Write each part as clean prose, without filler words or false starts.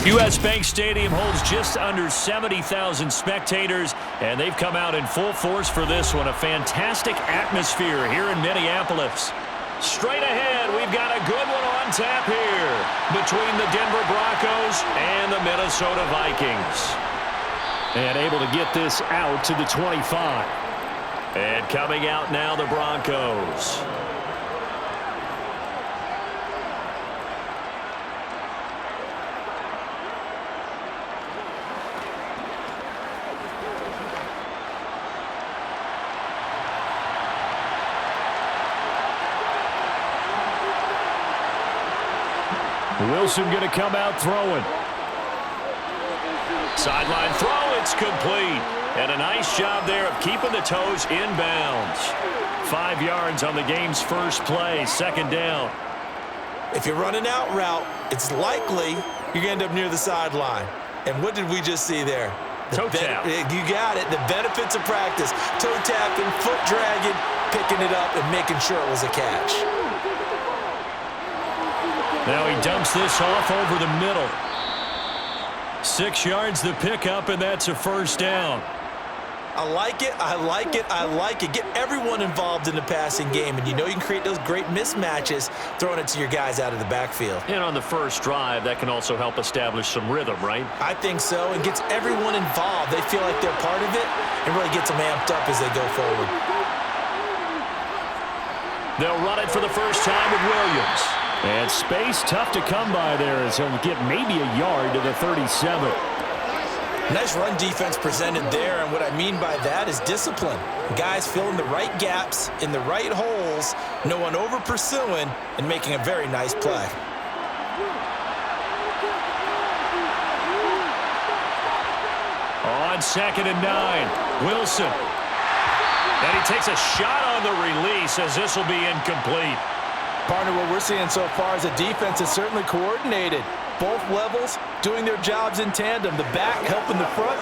U.S. Bank Stadium holds just under 70,000 spectators, and they've come out in full force for this one. A fantastic atmosphere here in Minneapolis. Straight ahead, we've got a good one on tap here between the Denver Broncos and the Minnesota Vikings. And able to get this out to the 25. And coming out now, the Broncos. Wilson going to come out throwing. Sideline throw, it's complete. And a nice job there of keeping the toes inbounds. 5 yards on the game's first play, second down. If you're running out route, it's likely you're going to end up near the sideline. And what did we just see there? Toe tap. You got it. The benefits of practice. Toe tapping, foot dragging, picking it up, and making sure it was a catch. Now he dumps this off over the middle. 6 yards the pickup, and that's a first down. I like it, I like it, I like it. Get everyone involved in the passing game, and you know you can create those great mismatches throwing it to your guys out of the backfield. And on the first drive, that can also help establish some rhythm, right? I think so, and gets everyone involved. They feel like they're part of it, and really gets them amped up as they go forward. They'll run it for the first time with Williams. And space tough to come by there as he'll get maybe a yard to the 37. Nice run defense presented there, and what I mean by that is discipline. Guys filling the right gaps in the right holes, no one over pursuing, and making a very nice play. On 2nd and 9, Wilson. And he takes a shot on the release as this will be incomplete. Partner, what we're seeing so far is a defense is certainly coordinated. Both levels doing their jobs in tandem. The back helping the front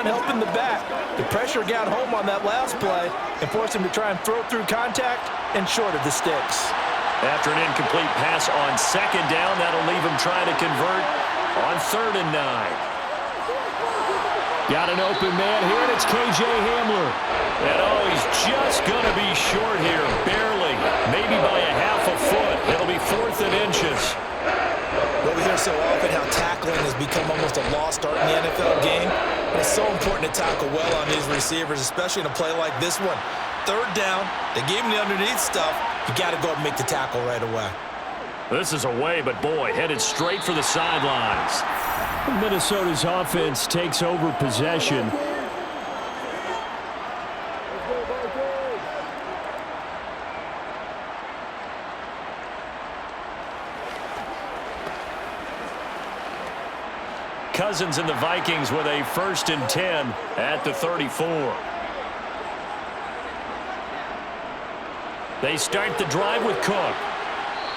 helping the back. The pressure got home on that last play and forced him to try and throw through contact and short of the sticks. After an incomplete pass on 2nd down, that'll leave him trying to convert on 3rd and 9. Got an open man here, and it's K.J. Hamler. And oh, he's just going to be short here, barely, maybe by a half a foot. It'll be 4th and inches. Well, we hear so often how tackling has become almost a lost art in the NFL game. And it's so important to tackle well on these receivers, especially in a play like this one. 3rd down, they gave him the underneath stuff. You got to go and make the tackle right away. This is away, but boy, headed straight for the sidelines. Minnesota's offense takes over possession. Cousins and the Vikings with a 1st and 10 at the 34. They start the drive with Cook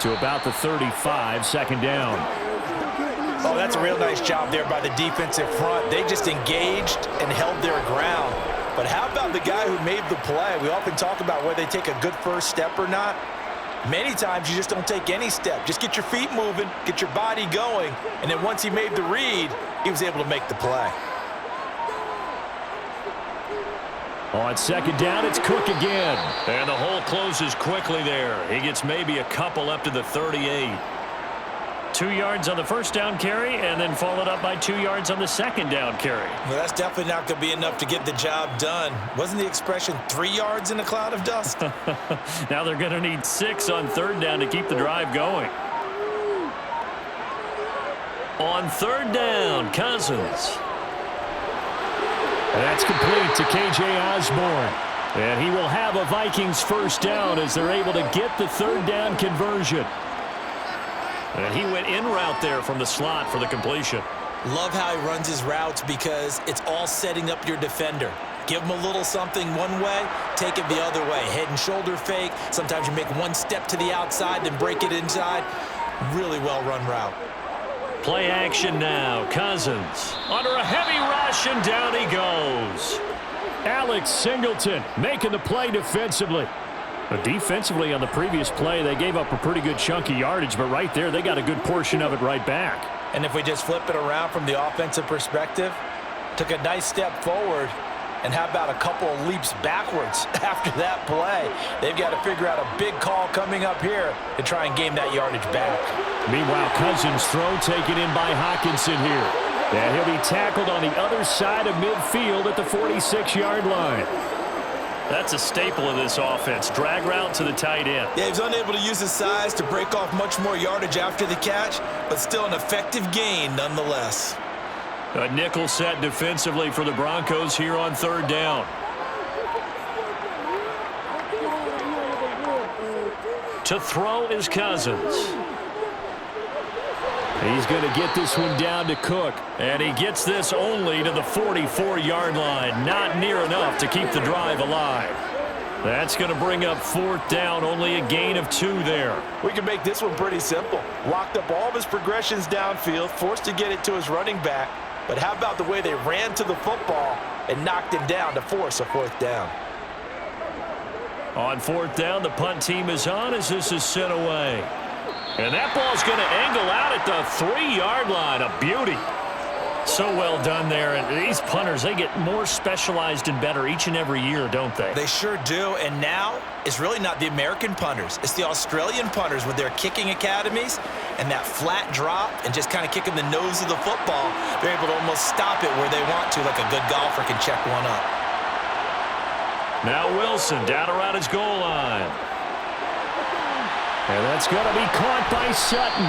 to about the 35, 2nd down. Oh, that's a real nice job there by the defensive front. They just engaged and held their ground. But how about the guy who made the play? We often talk about whether they take a good first step or not. Many times you just don't take any step. Just get your feet moving, get your body going, and then once he made the read, he was able to make the play. On 2nd down, it's Cook again. And the hole closes quickly there. He gets maybe a couple up to the 38. 2 yards on the 1st down carry, and then followed up by 2 yards on the 2nd down carry. Well, that's definitely not going to be enough to get the job done. Wasn't the expression 3 yards in a cloud of dust? Now they're going to need 6 on 3rd down to keep the drive going. On 3rd down, Cousins. That's complete to K.J. Osborne. And he will have a Vikings 1st down as they're able to get the 3rd down conversion. And he went in route there from the slot for the completion. Love how he runs his routes because it's all setting up your defender. Give him a little something one way, take it the other way. Head and shoulder fake. Sometimes you make one step to the outside, then break it inside. Really well-run route. Play action now. Cousins under a heavy rush, and down he goes. Alex Singleton making the play defensively. But defensively on the previous play, they gave up a pretty good chunk of yardage, but right there, they got a good portion of it right back. And if we just flip it around from the offensive perspective, took a nice step forward, and how about a couple of leaps backwards after that play? They've got to figure out a big call coming up here to try and gain that yardage back. Meanwhile, Cousins' throw taken in by Hockenson here. And he'll be tackled on the other side of midfield at the 46-yard line. That's a staple of this offense. Drag route to the tight end. Yeah, he was unable to use his size to break off much more yardage after the catch, but still an effective gain nonetheless. A nickel set defensively for the Broncos here on third down. To throw is Cousins. He's going to get this one down to Cook. And he gets this only to the 44-yard line. Not near enough to keep the drive alive. That's going to bring up fourth down. Only a gain of 2 there. We can make this one pretty simple. Locked up all of his progressions downfield, forced to get it to his running back. But how about the way they ran to the football and knocked him down to force a fourth down? On fourth down, the punt team is on as this is sent away. And that ball's going to angle out at the 3-yard line. A beauty. So well done there. And these punters, they get more specialized and better each and every year, don't they? They sure do. And now it's really not the American punters. It's the Australian punters with their kicking academies and that flat drop and just kind of kicking the nose of the football. They're able to almost stop it where they want to, like a good golfer can check one up. Now Wilson down around his goal line. And that's going to be caught by Sutton.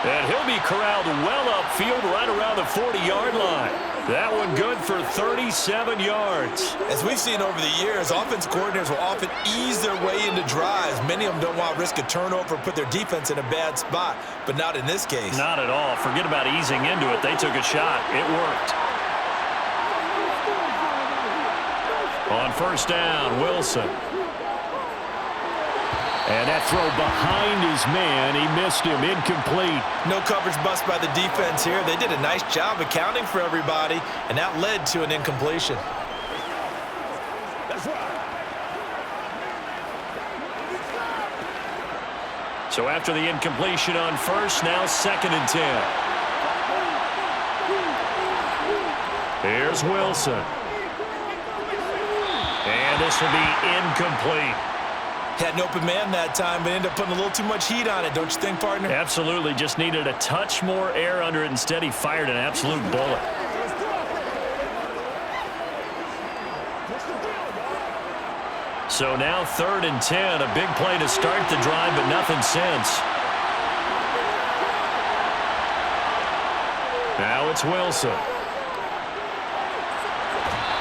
And he'll be corralled well upfield right around the 40-yard line. That one good for 37 yards. As we've seen over the years, offense coordinators will often ease their way into drives. Many of them don't want to risk a turnover or put their defense in a bad spot, but not in this case. Not at all. Forget about easing into it. They took a shot. It worked. On first down, Wilson. And that throw behind his man. He missed him. Incomplete. No coverage bust by the defense here. They did a nice job accounting for everybody, and that led to an incompletion. So after the incompletion on first, now 2nd and 10. Here's Wilson. And this will be incomplete. Had an open man that time, but ended up putting a little too much heat on it, don't you think, partner? Absolutely. Just needed a touch more air under it. Instead, he fired an absolute bullet. So now 3rd and 10. A big play to start the drive, but nothing since. Now it's Wilson.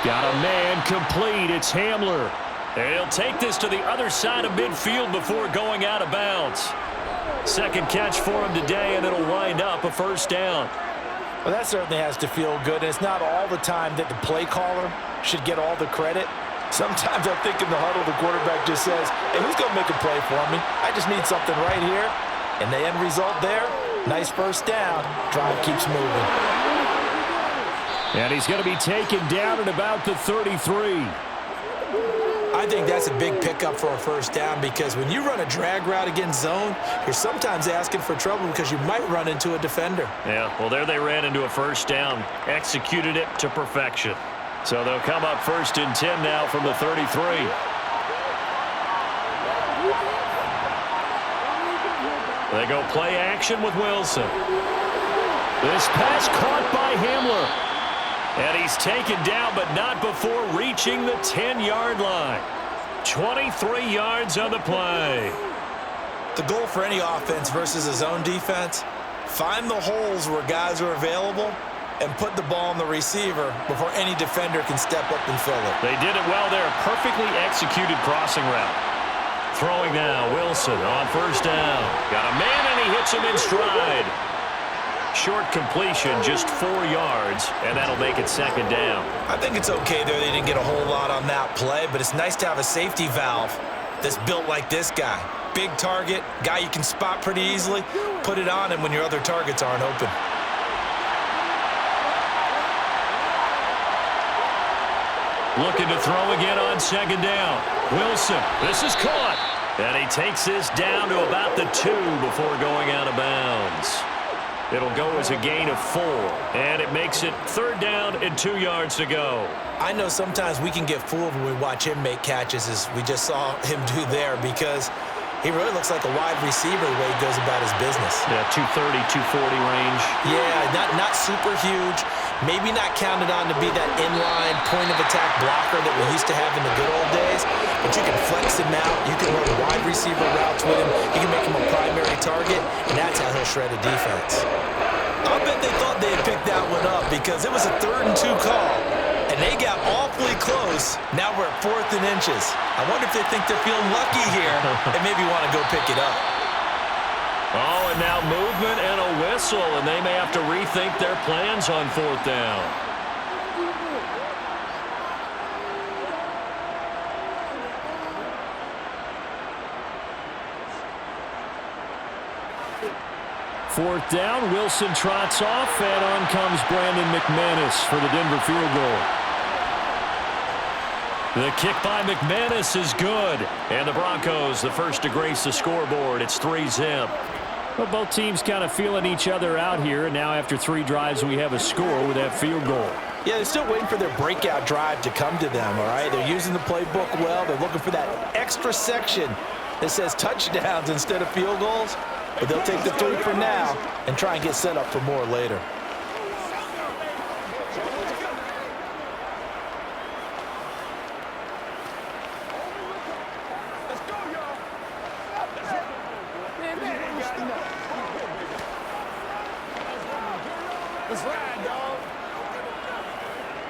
Got a man complete. It's Hamler. And he'll take this to the other side of midfield before going out of bounds. Second catch for him today, and it'll wind up a first down. Well, that certainly has to feel good. And it's not all the time that the play caller should get all the credit. Sometimes I think in the huddle, the quarterback just says, hey, who's going to make a play for me? I just need something right here. And the end result there, nice first down. Drive keeps moving. And he's going to be taken down at about the 33. I think that's a big pickup for a first down because when you run a drag route against zone, you're sometimes asking for trouble because you might run into a defender. Yeah, well, there they ran into a first down. Executed it to perfection. So they'll come up 1st and 10 now from the 33. They go play action with Wilson. This pass caught by Hamler. And he's taken down, but not before reaching the 10-yard line. 23 yards on the play. The goal for any offense versus a zone defense, find the holes where guys are available and put the ball on the receiver before any defender can step up and fill it. They did it well there. Perfectly executed crossing route. Throwing now, Wilson on first down. Got a man, and he hits him in stride. Short completion, just 4 yards, and that'll make it 2nd down. I think it's okay there. They didn't get a whole lot on that play, but it's nice to have a safety valve that's built like this guy. Big target, guy you can spot pretty easily. Put it on him when your other targets aren't open. Looking to throw again on 2nd down. Wilson, this is caught. And he takes this down to about the 2 before going out of bounds. It'll go as a gain of 4. And it makes it 3rd down and 2 yards to go. I know sometimes we can get fooled when we watch him make catches, as we just saw him do there, because he really looks like a wide receiver the way he goes about his business. Yeah, 230, 240 range. Yeah, not super huge. Maybe not counted on to be that inline point-of-attack blocker that we used to have in the good old days, but you can flex him out. You can run wide receiver routes with him. You can make him a primary target, and that's how he'll shred a defense. I'll bet they thought they had picked that one up because it was a 3rd and 2 call, and they got awfully close. Now we're at 4th and inches. I wonder if they think they're feeling lucky here and maybe want to go pick it up. Oh, and now movement and a whistle, and they may have to rethink their plans on 4th down. Fourth down, Wilson trots off, and on comes Brandon McManus for the Denver field goal. The kick by McManus is good, and the Broncos the first to grace the scoreboard. It's 3-zip. Well, both teams kind of feeling each other out here, and now after 3 drives we have a score with that field goal. Yeah, they're still waiting for their breakout drive to come to them, all right? They're using the playbook well. They're looking for that extra section that says touchdowns instead of field goals. But they'll take the 3 for now and try and get set up for more later. Let's ride, dog.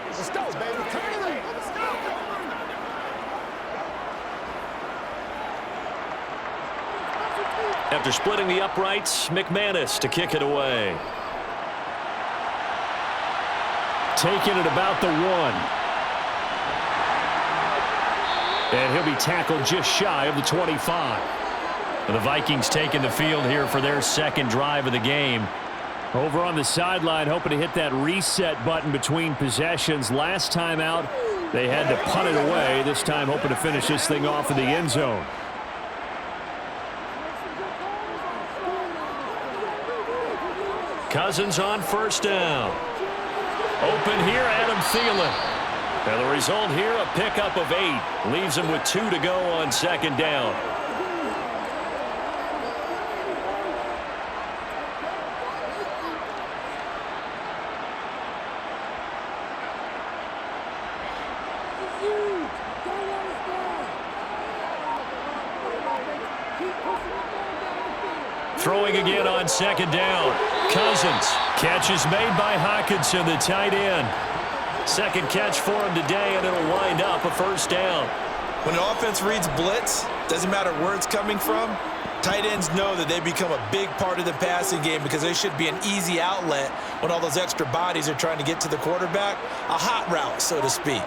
Let's go, baby. Turn it in. Let's go. After splitting the uprights, McManus to kick it away. Taking it about the 1. And he'll be tackled just shy of the 25. The Vikings taking the field here for their 2nd drive of the game. Over on the sideline, hoping to hit that reset button between possessions. Last time out, they had to punt it away. This time, hoping to finish this thing off in the end zone. Cousins on 1st down. Open here, Adam Thielen. And the result here, a pickup of 8. Leaves him with 2 to go on 2nd down. Throwing again on 2nd down. Cousins. Catch is made by Hockenson, the tight end. 2nd catch for him today, and it'll wind up a 1st down. When an offense reads blitz, doesn't matter where it's coming from, tight ends know that they become a big part of the passing game because they should be an easy outlet when all those extra bodies are trying to get to the quarterback. A hot route, so to speak.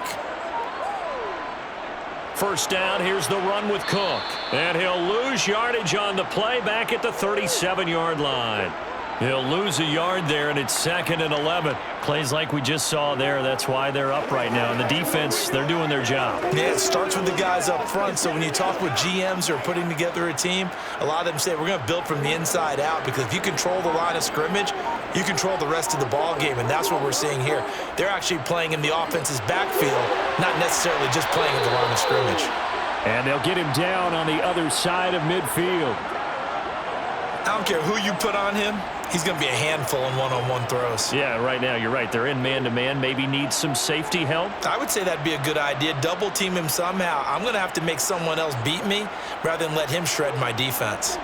1st down, here's the run with Cook. And he'll lose yardage on the play back at the 37-yard line. He'll lose a yard there, and it's 2nd and 11. Plays like we just saw there. That's why they're up right now. And the defense, they're doing their job. Yeah, it starts with the guys up front. So when you talk with GMs who are putting together a team, a lot of them say we're going to build from the inside out because if you control the line of scrimmage, you control the rest of the ball game, and that's what we're seeing here. They're actually playing in the offense's backfield, not necessarily just playing at the line of scrimmage. And they'll get him down on the other side of midfield. I don't care who you put on him. He's going to be a handful in one-on-one throws. Yeah, right now, you're right. They're in man-to-man. Maybe needs some safety help. I would say that'd be a good idea. Double team him somehow. I'm going to have to make someone else beat me rather than let him shred my defense.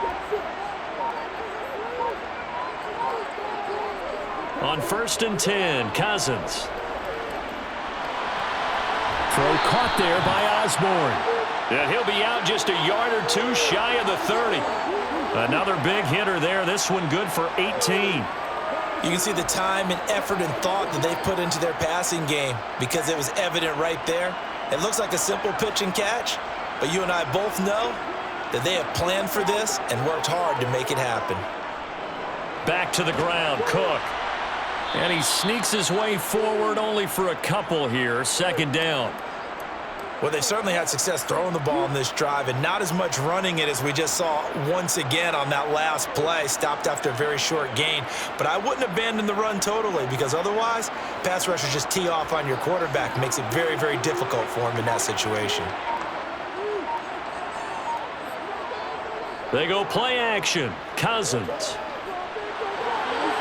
On 1st and 10, Cousins. Throw caught there by Osborne. And he'll be out just a yard or 2 shy of the 30. Another big hitter there. This one good for 18. You can see the time and effort and thought that they put into their passing game because it was evident right there. It looks like a simple pitch and catch, but you and I both know that they have planned for this and worked hard to make it happen. Back to the ground, Cook. And he sneaks his way forward only for a couple here. 2nd down. Well, they've certainly had success throwing the ball in this drive and not as much running it as we just saw once again on that last play, stopped after a very short gain. But I wouldn't abandon the run totally because otherwise, pass rushers just tee off on your quarterback. Makes it very, very difficult for him in that situation. They go play action. Cousins.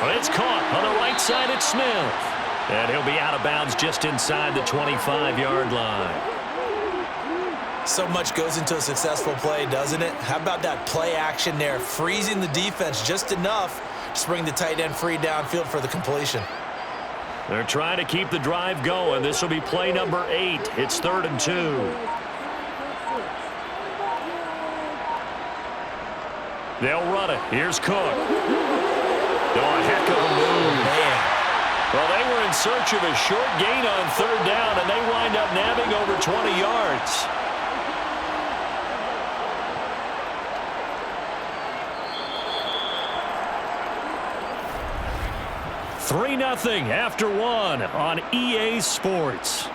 Well, it's caught on the right side at Smith. And he'll be out of bounds just inside the 25-yard line. So much goes into a successful play, doesn't it? How about that play action there, freezing the defense just enough to bring the tight end free downfield for the completion. They're trying to keep the drive going. This will be play number 8. It's 3rd and 2. They'll run it. Here's Cook. Oh, a heck of a move. Man. Well, they were in search of a short gain on 3rd down, and they wind up nabbing over 20 yards. Three 3-0 after 1 on EA Sports.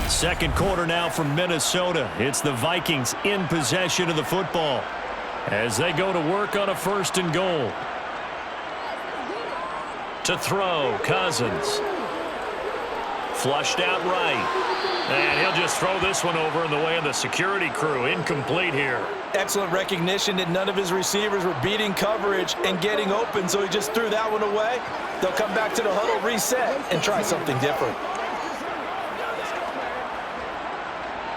Second quarter now from Minnesota. It's the Vikings in possession of the football as they go to work on a 1st and goal. To throw, Cousins. Flushed out right. And he'll just throw this one over in the way of the security crew. Incomplete here. Excellent recognition that none of his receivers were beating coverage and getting open, so he just threw that one away. They'll come back to the huddle, reset, and try something different.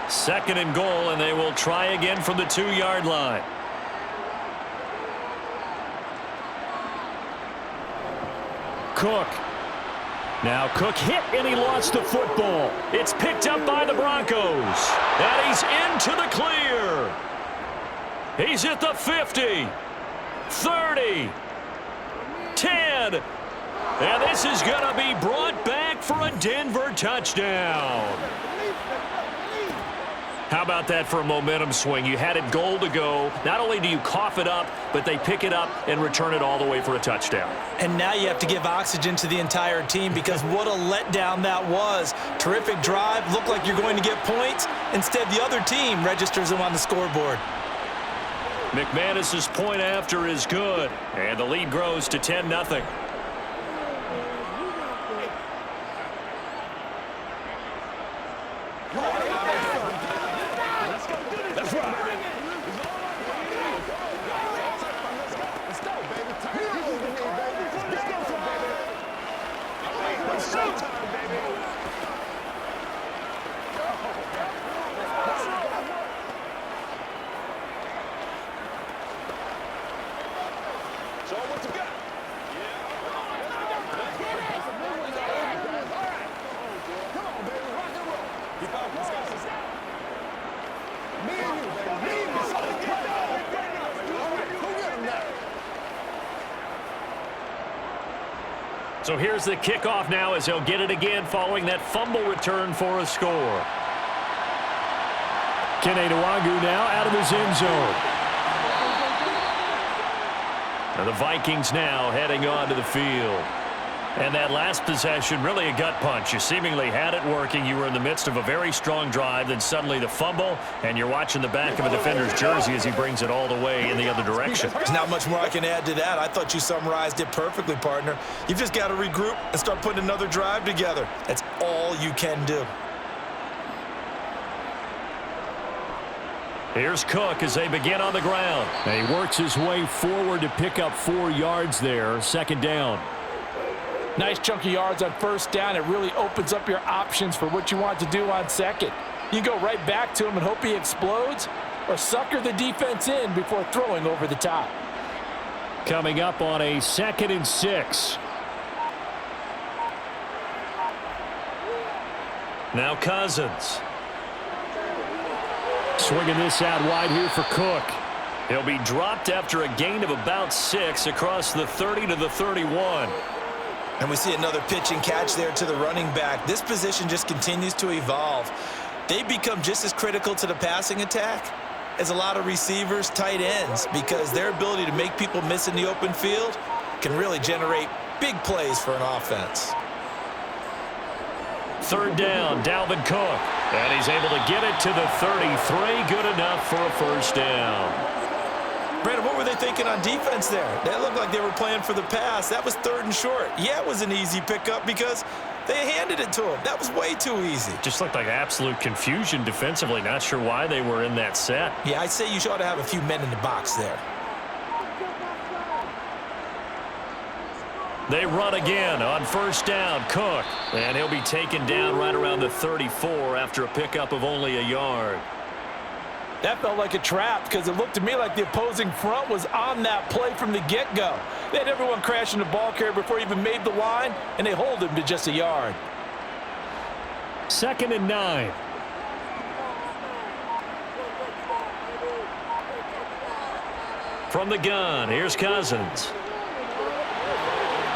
2nd and goal, and they will try again from the 2-yard line. Cook. Now Cook hit, and he lost the football. It's picked up by the Broncos. And he's into the clear. He's at the 50, 30, 10. And this is going to be brought back for a Denver touchdown. How about that for a momentum swing? You had it goal to go. Not only do you cough it up, but they pick it up and return it all the way for a touchdown. And now you have to give oxygen to the entire team because what a letdown that was. Terrific drive. Looked like you're going to get points. Instead, the other team registers them on the scoreboard. McManus's point after is good, and the lead grows to 10-0. So here's the kickoff now as he'll get it again following that fumble return for a score. Kene Nwagu now out of his end zone. And the Vikings now heading onto the field. And that last possession, really a gut punch. You seemingly had it working. You were in the midst of a very strong drive, then suddenly the fumble, and you're watching the back of a defender's jersey as he brings it all the way in the other direction. There's not much more I can add to that. I thought you summarized it perfectly, partner. You've just got to regroup and start putting another drive together. That's all you can do. Here's Cook as they begin on the ground. And he works his way forward to pick up 4 yards there. 2nd down. Nice chunk of yards on 1st down. It really opens up your options for what you want to do on 2nd. You go right back to him and hope he explodes, or sucker the defense in before throwing over the top. Coming up on a 2nd and 6. Now Cousins. Swinging this out wide here for Cook. He'll be dropped after a gain of about 6 across the 30 to the 31. And we see another pitch and catch there to the running back. This position just continues to evolve. They become just as critical to the passing attack as a lot of receivers, tight ends, because their ability to make people miss in the open field can really generate big plays for an offense. third down, Dalvin Cook. And he's able to get it to the 33. Good enough for a first down. Brandon, what were they thinking on defense there? They looked like they were playing for the pass. That was 3rd and short. Yeah, it was an easy pickup because they handed it to him. That was way too easy. Just looked like absolute confusion defensively. Not sure why they were in that set. Yeah, I'd say you ought to have a few men in the box there. They run again on first down, Cook. And he'll be taken down right around the 34 after a pickup of only a yard. That felt like a trap because it looked to me like the opposing front was on that play from the get-go. They had everyone crashing the ball carrier before he even made the line, and they hold him to just a yard. 2nd and 9. From the gun, here's Cousins.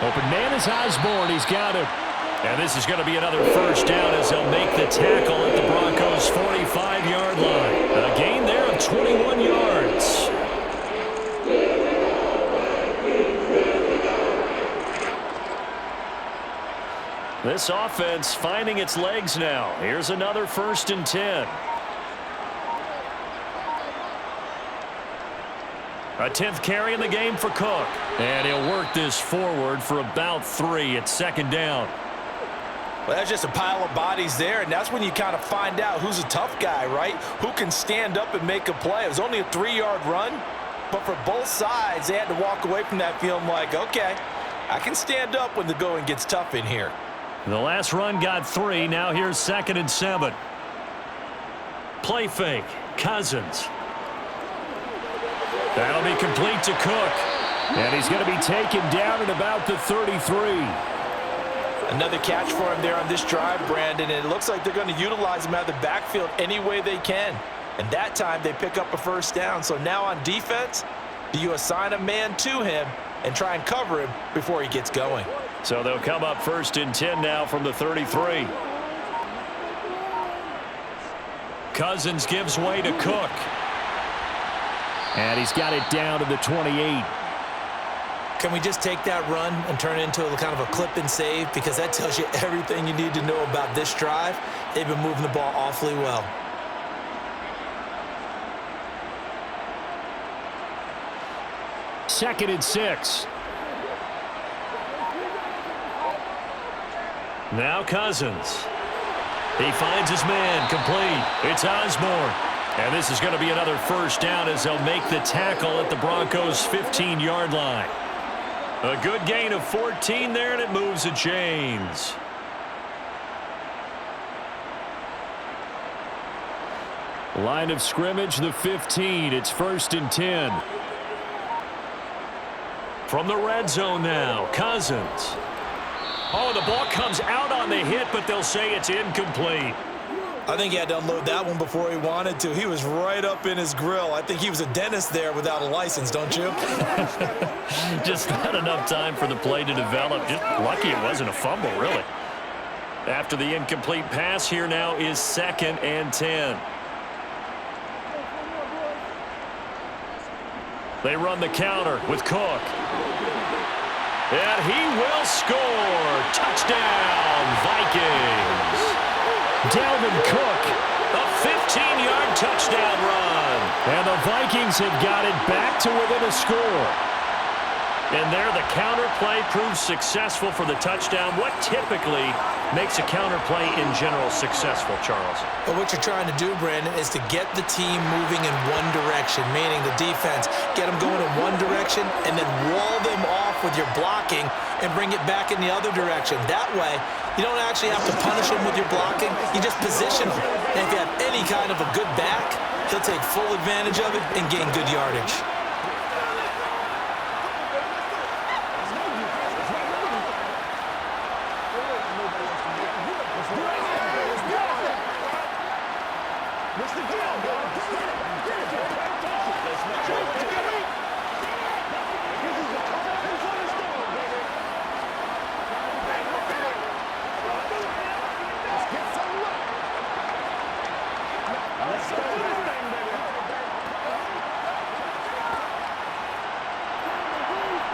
Open man is Osborne. He's got him. And this is going to be another first down as they'll make the tackle at the Broncos' 45-yard line. A gain there of 21 yards. This offense finding its legs now. Here's another 1st and 10. A 10th carry in the game for Cook. And he'll work this forward for about 3 at 2nd down. Well, that's just a pile of bodies there, and that's when you kind of find out who's a tough guy, right? Who can stand up and make a play. It was only a 3-yard run, but for both sides, they had to walk away from that feeling like, okay, I can stand up when the going gets tough in here. The last run got 3. Now here's 2nd and 7. Play fake. Cousins. That'll be complete to Cook. And he's going to be taken down at about the 33. Another catch for him there on this drive, Brandon, and it looks like they're going to utilize him out of the backfield any way they can. And that time they pick up a first down. So now on defense, do you assign a man to him and try and cover him before he gets going? So they'll come up 1st and 10 now from the 33. Cousins gives way to Cook. And he's got it down to the 28. Can we just take that run and turn it into a kind of a clip and save? Because that tells you everything you need to know about this drive. They've been moving the ball awfully well. Second and 6. Now Cousins. He finds his man complete. It's Osborne. And this is going to be another first down as they'll make the tackle at the Broncos' 15-yard line. A good gain of 14 there, and it moves the chains. Line of scrimmage, the 15. It's 1st and 10. From the red zone now, Cousins. Oh, the ball comes out on the hit, but they'll say it's incomplete. I think he had to unload that one before he wanted to. He was right up in his grill. I think he was a dentist there without a license, don't you? Just not enough time for the play to develop. Just lucky it wasn't a fumble, really. After the incomplete pass, here now is 2nd and 10. They run the counter with Cook. And he will score. Touchdown, Vikings. Dalvin Cook, a 15-yard touchdown run. And the Vikings have got it back to within a score. And there the counter play proves successful for the touchdown. What typically makes a counter play in general successful, Charles? But what you're trying to do, Brandon, is to get the team moving in one direction, meaning the defense. Get them going in one direction and then wall them off with your blocking and bring it back in the other direction. That way, you don't actually have to punish them with your blocking. You just position them. And if you have any kind of a good back, he'll take full advantage of it and gain good yardage.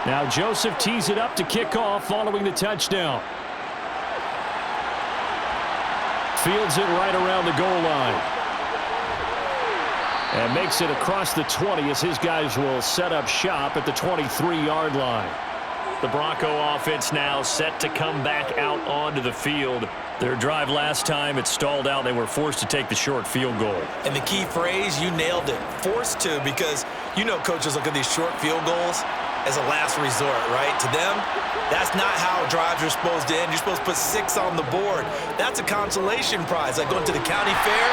Now Joseph tees it up to kick off following the touchdown. Fields it right around the goal line. And makes it across the 20 as his guys will set up shop at the 23-yard line. The Bronco offense now set to come back out onto the field. Their drive last time, it stalled out. They were forced to take the short field goal. And the key phrase, you nailed it, forced to, because you know coaches look at these short field goals as a last resort, right? To them, that's not how drives are supposed to end. You're supposed to put 6 on the board. That's a consolation prize. Like going to the county fair,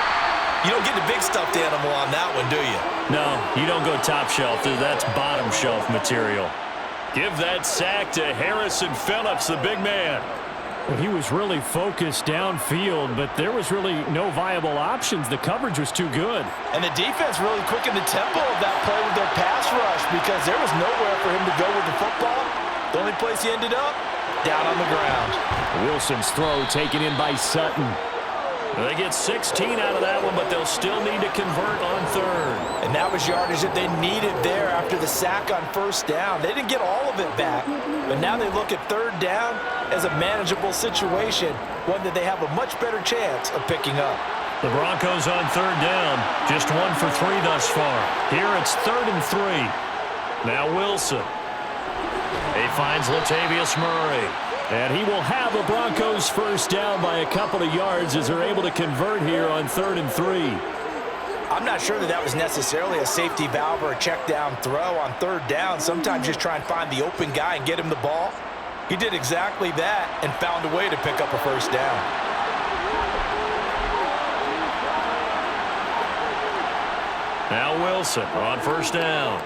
you don't get the big stuffed animal on that one, do you? No, you don't go top shelf. That's bottom shelf material. Give that sack to Harrison Phillips, the big man. He was really focused downfield, but there was really no viable options. The coverage was too good. And the defense really quickened the tempo of that play with their pass rush because there was nowhere for him to go with the football. The only place he ended up, down on the ground. Wilson's throw taken in by Sutton. They get 16 out of that one, but they'll still need to convert on third. And that was yardage that they needed there after the sack on first down. They didn't get all of it back, but now they look at third down as a manageable situation, one that they have a much better chance of picking up. The Broncos on third down, just 1 for 3 thus far. Here it's 3rd and 3. Now Wilson. He finds Latavius Murray. And he will have a Broncos first down by a couple of yards as they're able to convert here on 3rd and 3. I'm not sure that was necessarily a safety valve or a check down throw on third down. Sometimes just try and find the open guy and get him the ball. He did exactly that and found a way to pick up a first down. Now Wilson on first down.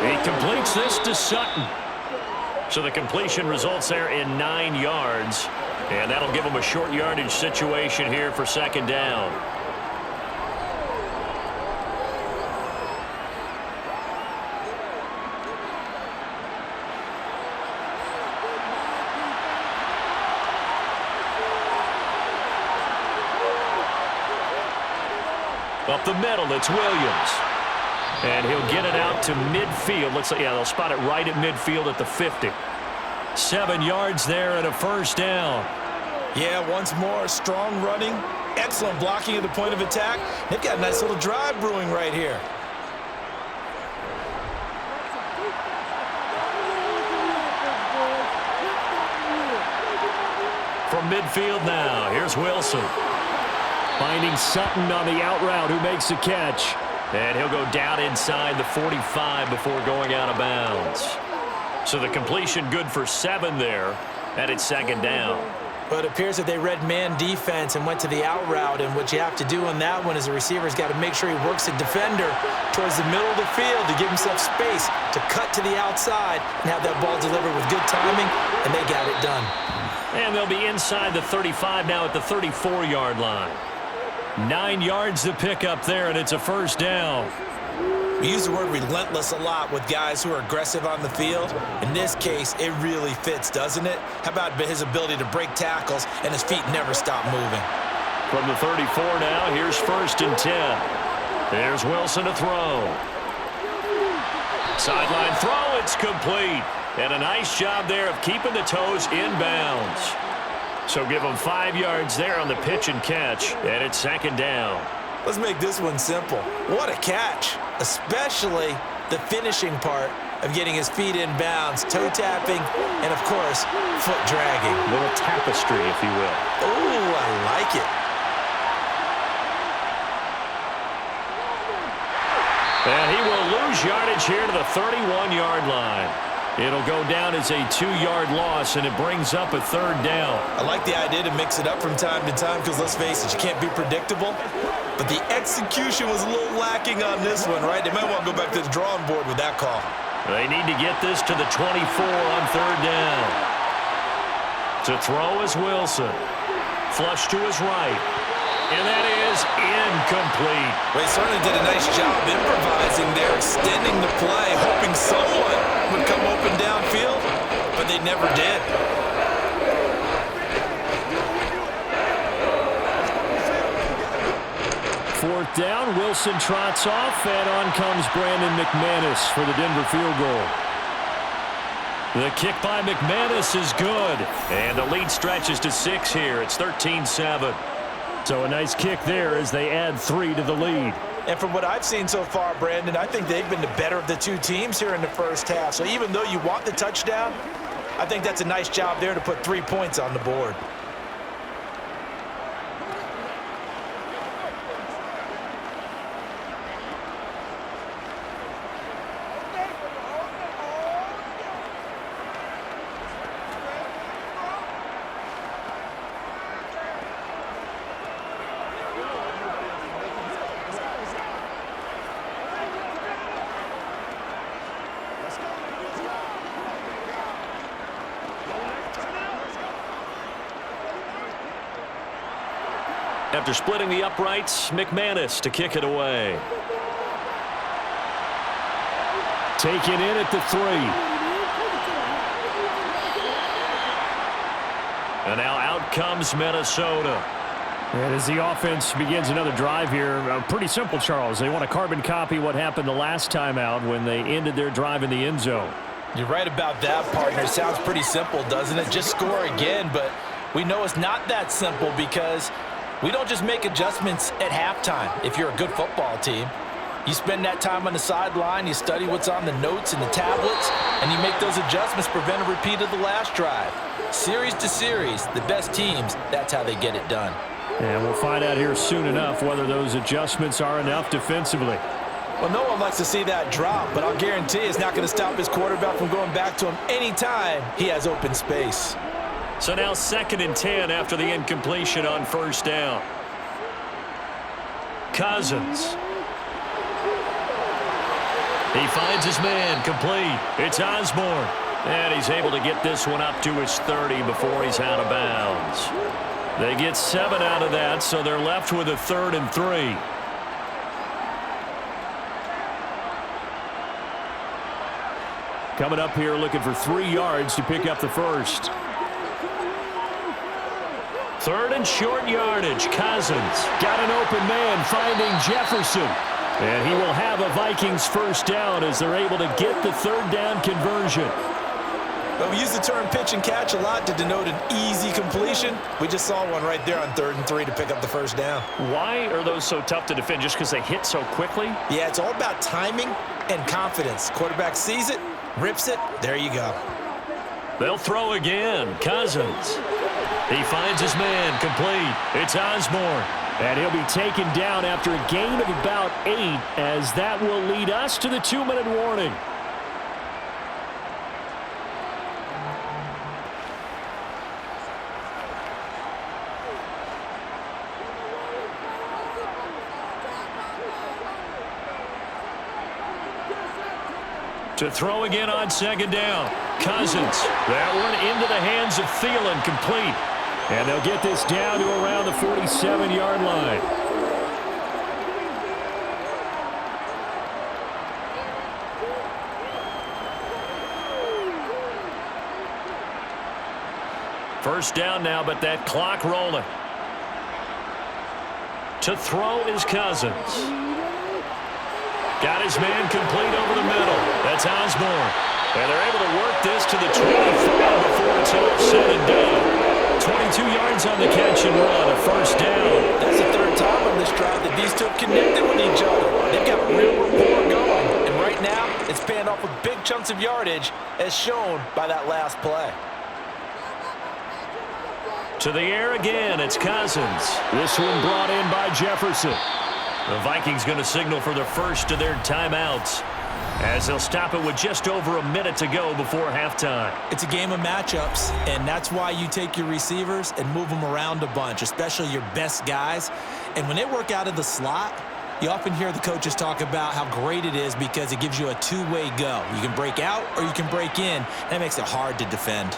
He completes this to Sutton. So the completion results there in 9 yards. And that'll give them a short yardage situation here for second down. Up the middle, it's Williams. And he'll get it out to midfield. Looks like, yeah, they'll spot it right at midfield at the 50. 7 yards there and a first down. Yeah, once more, strong running, excellent blocking at the point of attack. They've got a nice little drive brewing right here. From midfield now, here's Wilson. Finding Sutton on the out route, who makes the catch. And he'll go down inside the 45 before going out of bounds. So the completion good for 7 there, and it's second down. But it appears that they read man defense and went to the out route, and what you have to do on that one is the receiver's got to make sure he works the defender towards the middle of the field to give himself space to cut to the outside and have that ball delivered with good timing, and they got it done. And they'll be inside the 35 now at the 34-yard line. 9 yards to pick up there, and it's a first down. We use the word relentless a lot with guys who are aggressive on the field. In this case, it really fits, doesn't it? How about his ability to break tackles and his feet never stop moving? From the 34 now, here's 1st and 10. There's Wilson to throw. Sideline throw, it's complete. And a nice job there of keeping the toes inbounds. So give them 5 yards there on the pitch and catch, and it's second down. Let's make this one simple. What a catch, especially the finishing part of getting his feet in bounds, toe tapping, and of course, foot dragging. A little tapestry, if you will. Oh, I like it. And he will lose yardage here to the 31-yard line. It'll go down as a 2-yard loss, and it brings up a third down. I like the idea to mix it up from time to time because, let's face it, you can't be predictable. But the execution was a little lacking on this one, right? They might want to go back to the drawing board with that call. They need to get this to the 24 on third down. To throw is Wilson. Flush to his right. And that is incomplete. Well, he certainly did a nice job improvising there, extending the play, hoping someone would come open downfield, but they never did. Fourth down, Wilson trots off, and on comes Brandon McManus for the Denver field goal. The kick by McManus is good. And the lead stretches to 6 here. It's 13-7. So a nice kick there as they add 3 to the lead. And from what I've seen so far, Brandon, I think they've been the better of the two teams here in the first half. So even though you want the touchdown, I think that's a nice job there to put 3 points on the board. After splitting the uprights, McManus to kick it away. Taken in at the 3. And now out comes Minnesota. And as the offense begins another drive here, pretty simple, Charles. They want to carbon copy what happened the last time out when they ended their drive in the end zone. You're right about that, partner. It sounds pretty simple, doesn't it? Just score again, but we know it's not that simple because we don't just make adjustments at halftime if you're a good football team. You spend that time on the sideline, you study what's on the notes and the tablets, and you make those adjustments, prevent a repeat of the last drive. Series to series, the best teams, that's how they get it done. And we'll find out here soon enough whether those adjustments are enough defensively. Well, no one likes to see that drop, but I'll guarantee it's not going to stop his quarterback from going back to him anytime he has open space. So now 2nd and 10 after the incompletion on 1st down. Cousins. He finds his man complete. It's Osborne. And he's able to get this one up to his 30 before he's out of bounds. They get 7 out of that, so they're left with a 3rd and 3. Coming up here looking for 3 yards to pick up the first. 3rd and short yardage. Cousins. Got an open man finding Jefferson. And he will have a Vikings first down as they're able to get the 3rd down conversion. Well, we use the term pitch and catch a lot to denote an easy completion. We just saw one right there on 3rd and 3 to pick up the first down. Why are those so tough to defend? Just because they hit so quickly? Yeah, it's all about timing and confidence. Quarterback sees it, rips it, there you go. They'll throw again. Cousins. He finds his man complete. It's Osborne. And he'll be taken down after a gain of about 8, as that will lead us to the 2-minute warning. To throw again on 2nd down. Cousins. That one into the hands of Thielen, complete. And they'll get this down to around the 47-yard line. First down now, but that clock rolling. To throw is Cousins. Got his man complete over the middle. That's Osborne. And they're able to work this to the 25 before it's all said and done. 22 yards on the catch and run, a first down. That's the 3rd time on this drive that these two have connected with each other. They've got real rapport going. And right now, it's paying off with big chunks of yardage, as shown by that last play. To the air again, it's Cousins. This one brought in by Jefferson. The Vikings going to signal for the first of their timeouts, as they'll stop it with just over a minute to go before halftime. It's a game of matchups, and that's why you take your receivers and move them around a bunch, especially your best guys. And when they work out of the slot, you often hear the coaches talk about how great it is because it gives you a two-way go. You can break out or you can break in, and it makes it hard to defend.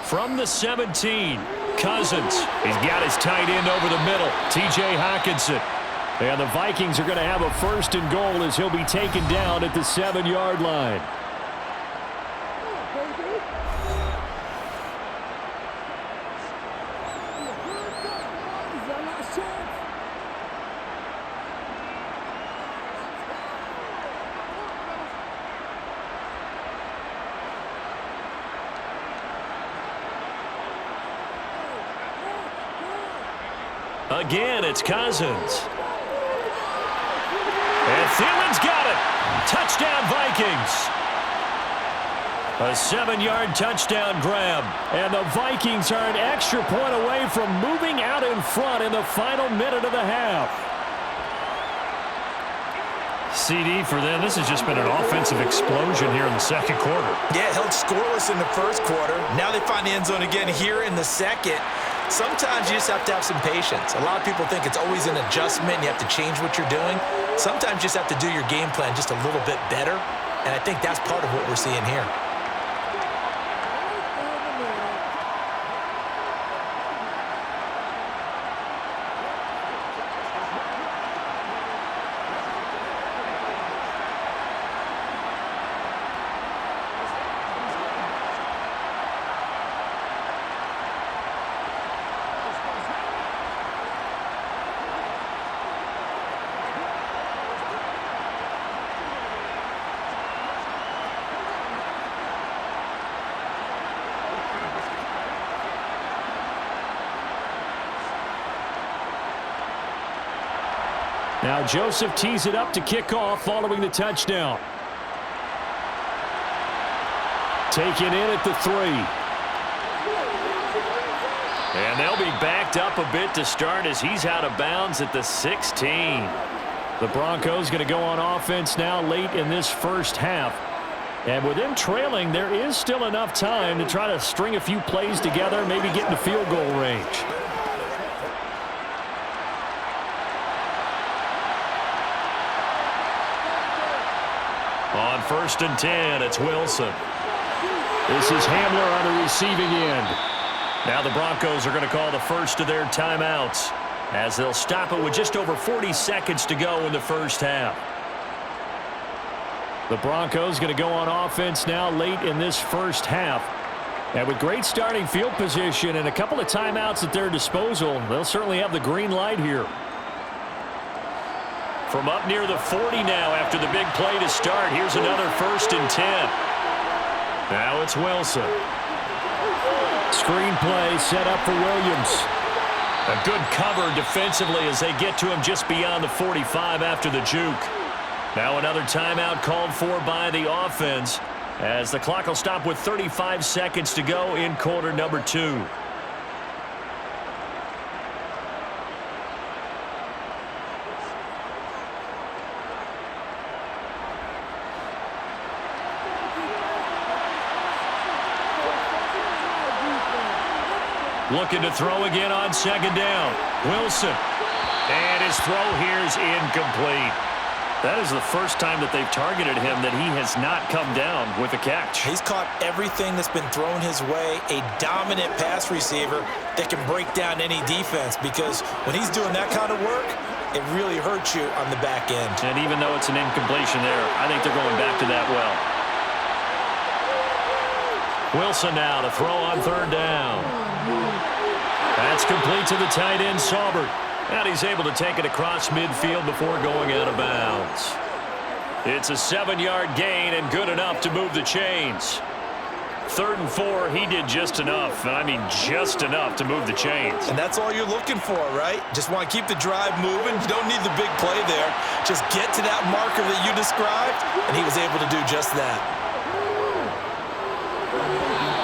From the 17, Cousins. He's got his tight end over the middle, T.J. Hockenson. And the Vikings are going to have a 1st and goal as he'll be taken down at the 7-yard line. Again, it's Cousins. And Thielen's got it. Touchdown, Vikings. A 7-yard touchdown grab. And the Vikings are an extra point away from moving out in front in the final minute of the half. CD for them. This has just been an offensive explosion here in the second quarter. Yeah, held scoreless in the first quarter. Now they find the end zone again here in the second. Sometimes you just have to have some patience. A lot of people think it's always an adjustment. You have to change what you're doing. Sometimes you just have to do your game plan just a little bit better. And I think that's part of what we're seeing here. Now Joseph tees it up to kick off following the touchdown. Taken in at the 3. And they'll be backed up a bit to start as he's out of bounds at the 16. The Broncos going to go on offense now late in this first half. And with them trailing, there is still enough time to try to string a few plays together, maybe get into field goal range. On 1st and 10, it's Wilson. This is Hamler on the receiving end. Now the Broncos are going to call the first of their timeouts as they'll stop it with just over 40 seconds to go in the first half. The Broncos going to go on offense now late in this first half. And with great starting field position and a couple of timeouts at their disposal, they'll certainly have the green light here. From up near the 40 now after the big play to start. Here's another 1st and 10. Now it's Wilson. Screen play set up for Williams. A good cover defensively as they get to him just beyond the 45 after the juke. Now another timeout called for by the offense as the clock will stop with 35 seconds to go in quarter number 2. Looking to throw again on 2nd down. Wilson. And his throw here is incomplete. That is the first time that they've targeted him that he has not come down with a catch. He's caught everything that's been thrown his way. A dominant pass receiver that can break down any defense, because when he's doing that kind of work, it really hurts you on the back end. And even though it's an incompletion there, I think they're going back to that well. Wilson now to throw on 3rd down. That's complete to the tight end, Saubert. And he's able to take it across midfield before going out of bounds. It's a 7-yard gain and good enough to move the chains. 3rd and 4, he did just enough, and I mean just enough to move the chains. And that's all you're looking for, right? Just want to keep the drive moving. You don't need the big play there. Just get to that marker that you described, and he was able to do just that.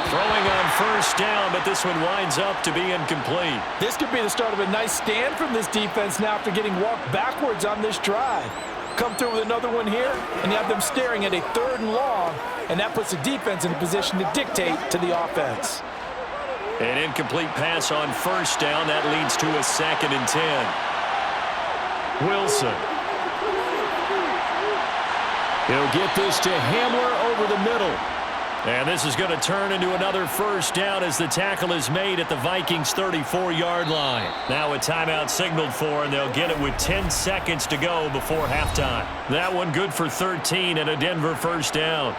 Throwing on 1st down, but this one winds up to be incomplete. This could be the start of a nice stand from this defense now after getting walked backwards on this drive. Come through with another one here, and you have them staring at a 3rd and long, and that puts the defense in a position to dictate to the offense. An incomplete pass on 1st down. That leads to a 2nd and 10. Wilson. He'll get this to Hamler over the middle. And this is going to turn into another 1st down as the tackle is made at the Vikings' 34-yard line. Now a timeout signaled for, and they'll get it with 10 seconds to go before halftime. That one good for 13 and a Denver 1st down.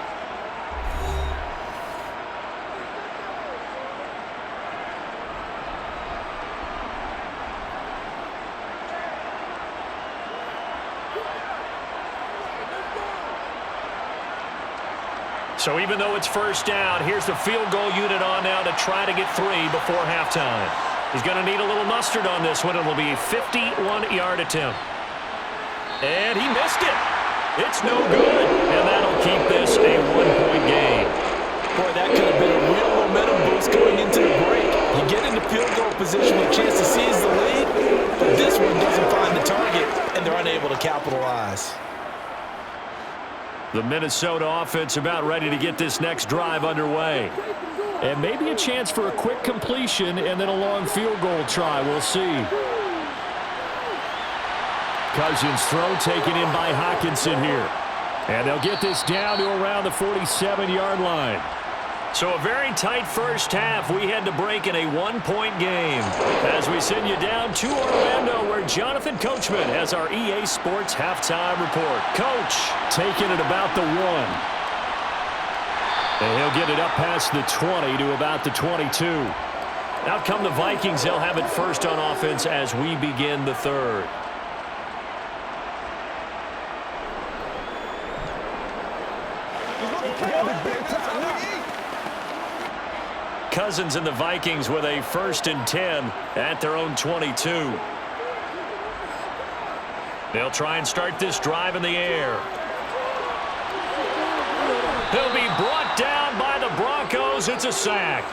So even though it's 1st down, here's the field goal unit on now to try to get 3 before halftime. He's going to need a little mustard on this one. It will be a 51-yard attempt. And he missed it. It's no good. And that'll keep this a one-point game. Boy, that could have been a real momentum boost going into the break. You get into field goal position with a chance to seize the lead, but this one doesn't find the target, and they're unable to capitalize. The Minnesota offense about ready to get this next drive underway. And maybe a chance for a quick completion and then a long field goal try. We'll see. Cousins' throw taken in by Hockenson here. And they'll get this down to around the 47-yard line. So a very tight first half. We had to break in a one-point game. As we send you down to Orlando, where Jonathan Coachman has our EA Sports halftime report. Coach, taking it about the 1. And he'll get it up past the 20 to about the 22. Out come the Vikings. They'll have it first on offense as we begin the third. Cousins and the Vikings with a 1st and 10 at their own 22. They'll try and start this drive in the air. He'll be brought down by the Broncos. It's a sack.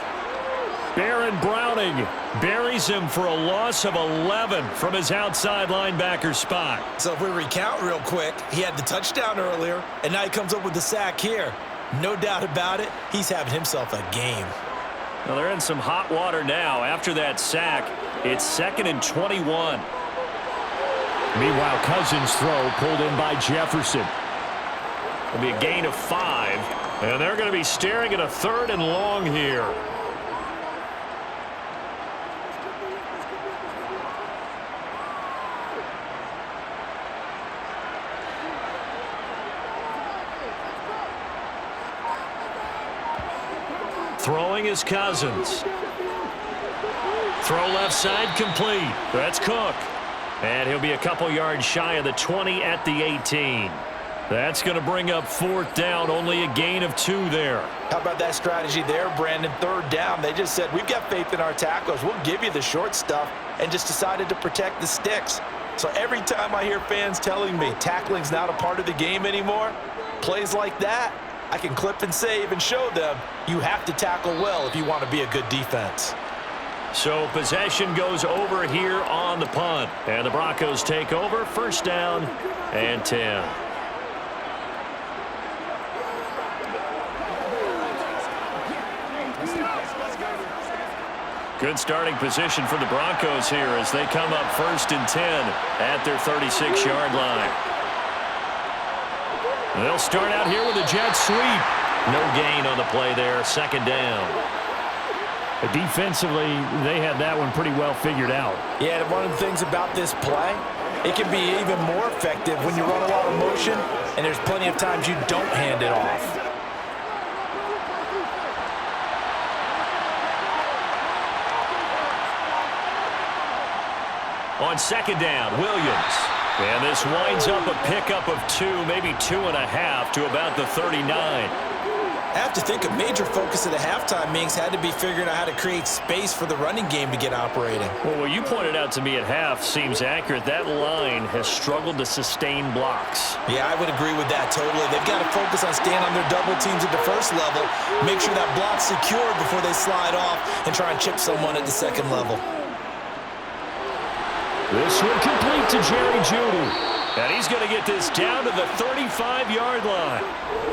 Baron Browning buries him for a loss of 11 from his outside linebacker spot. So if we recount real quick, he had the touchdown earlier, and now he comes up with the sack here. No doubt about it, he's having himself a game. Well, they're in some hot water now. After that sack, it's 2nd and 21. Meanwhile, Cousins' throw pulled in by Jefferson. It'll be a gain of 5, and they're going to be staring at a 3rd and long here. Throwing is Cousins. Throw left side complete. That's Cook. And he'll be a couple yards shy of the 20 at the 18. That's going to bring up 4th down. Only a gain of 2 there. How about that strategy there, Brandon? 3rd down. They just said, we've got faith in our tacklers. We'll give you the short stuff, and just decided to protect the sticks. So every time I hear fans telling me tackling's not a part of the game anymore, plays like that, I can clip and save and show them you have to tackle well if you want to be a good defense. So possession goes over here on the punt. And the Broncos take over. 1st down and 10. Good starting position for the Broncos here as they come up 1st and 10 at their 36-yard line. They'll start out here with a jet sweep. No gain on the play there. 2nd down. Defensively, they had that one pretty well figured out. Yeah, and one of the things about this play, it can be even more effective when you run a lot of motion, and there's plenty of times you don't hand it off. On 2nd down, Williams. And this winds up a pickup of 2, maybe 2.5 to about the 39. I have to think a major focus of the halftime meetings had to be figuring out how to create space for the running game to get operating. Well, what you pointed out to me at half seems accurate. That line has struggled to sustain blocks. Yeah, I would agree with that totally. They've got to focus on staying on their double teams at the 1st level, make sure that block's secure before they slide off and try and chip someone at the 2nd level. This one complete to Jerry Jeudy. And he's going to get this down to the 35-yard line.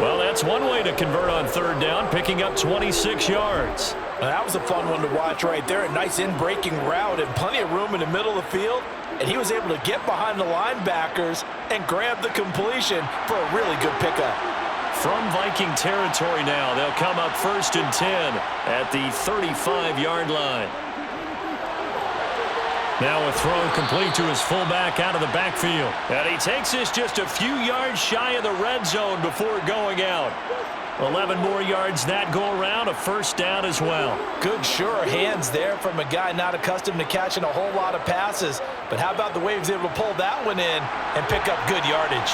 Well, that's one way to convert on 3rd down, picking up 26 yards. Now, that was a fun one to watch right there. A nice in-breaking route and plenty of room in the middle of the field. And he was able to get behind the linebackers and grab the completion for a really good pickup. From Viking territory now, they'll come up 1st and 10 at the 35-yard line. Now a throw complete to his fullback out of the backfield. And he takes this just a few yards shy of the red zone before going out. 11 more yards that go around, a 1st down as well. Good, sure hands there from a guy not accustomed to catching a whole lot of passes. But how about the way he was able to pull that one in and pick up good yardage?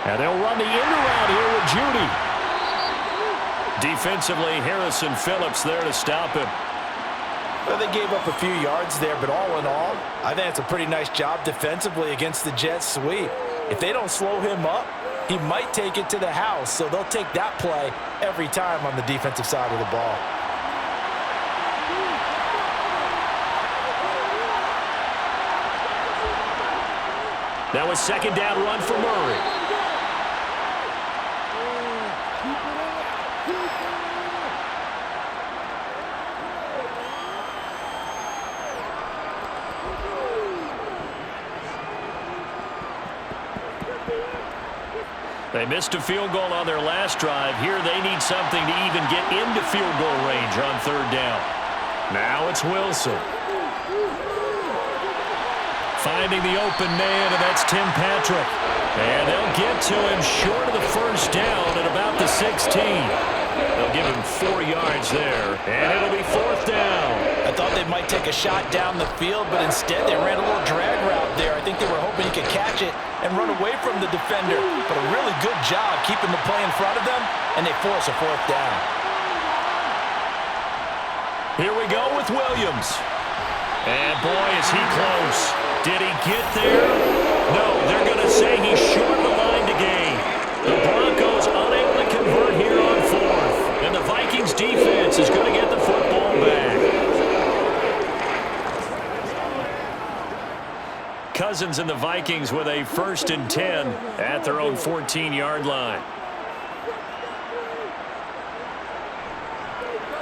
And they'll run the end around here with Jeudy. Defensively, Harrison Phillips there to stop him. Well, they gave up a few yards there, but all in all, I think it's a pretty nice job defensively against the Jets sweep. If they don't slow him up, he might take it to the house, so they'll take that play every time on the defensive side of the ball. Now a second down run for Murray. They missed a field goal on their last drive. Here they need something to even get into field goal range on third down. Now it's Wilson. Finding the open man, and that's Tim Patrick. And they'll get to him short of the first down at about the 16. They'll give him 4 yards there, and it'll be fourth down. I thought they might take a shot down the field, but instead they ran a little drag route there. I think they were hoping he could catch it and run away from the defender. But a really good job keeping the play in front of them, and they force a fourth down. Here we go with Williams. And boy, is he close. Did he get there? No, they're going to say he's short of the line to gain. The Broncos unable to convert here on fourth. And the Vikings defense is going to get the football back. Cousins and the Vikings with a 1st and 10 at their own 14-yard line.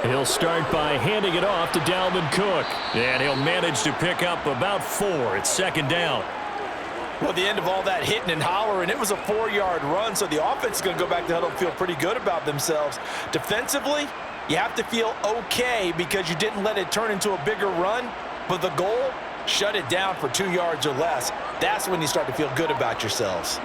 He'll start by handing it off to Dalvin Cook. And he'll manage to pick up about 4 at second down. Well, the end of all that hitting and hollering, it was a 4-yard run, so the offense is going to go back to the huddle and feel pretty good about themselves. Defensively, you have to feel okay because you didn't let it turn into a bigger run, but the goal, shut it down for 2 yards or less. That's when you start to feel good about yourselves.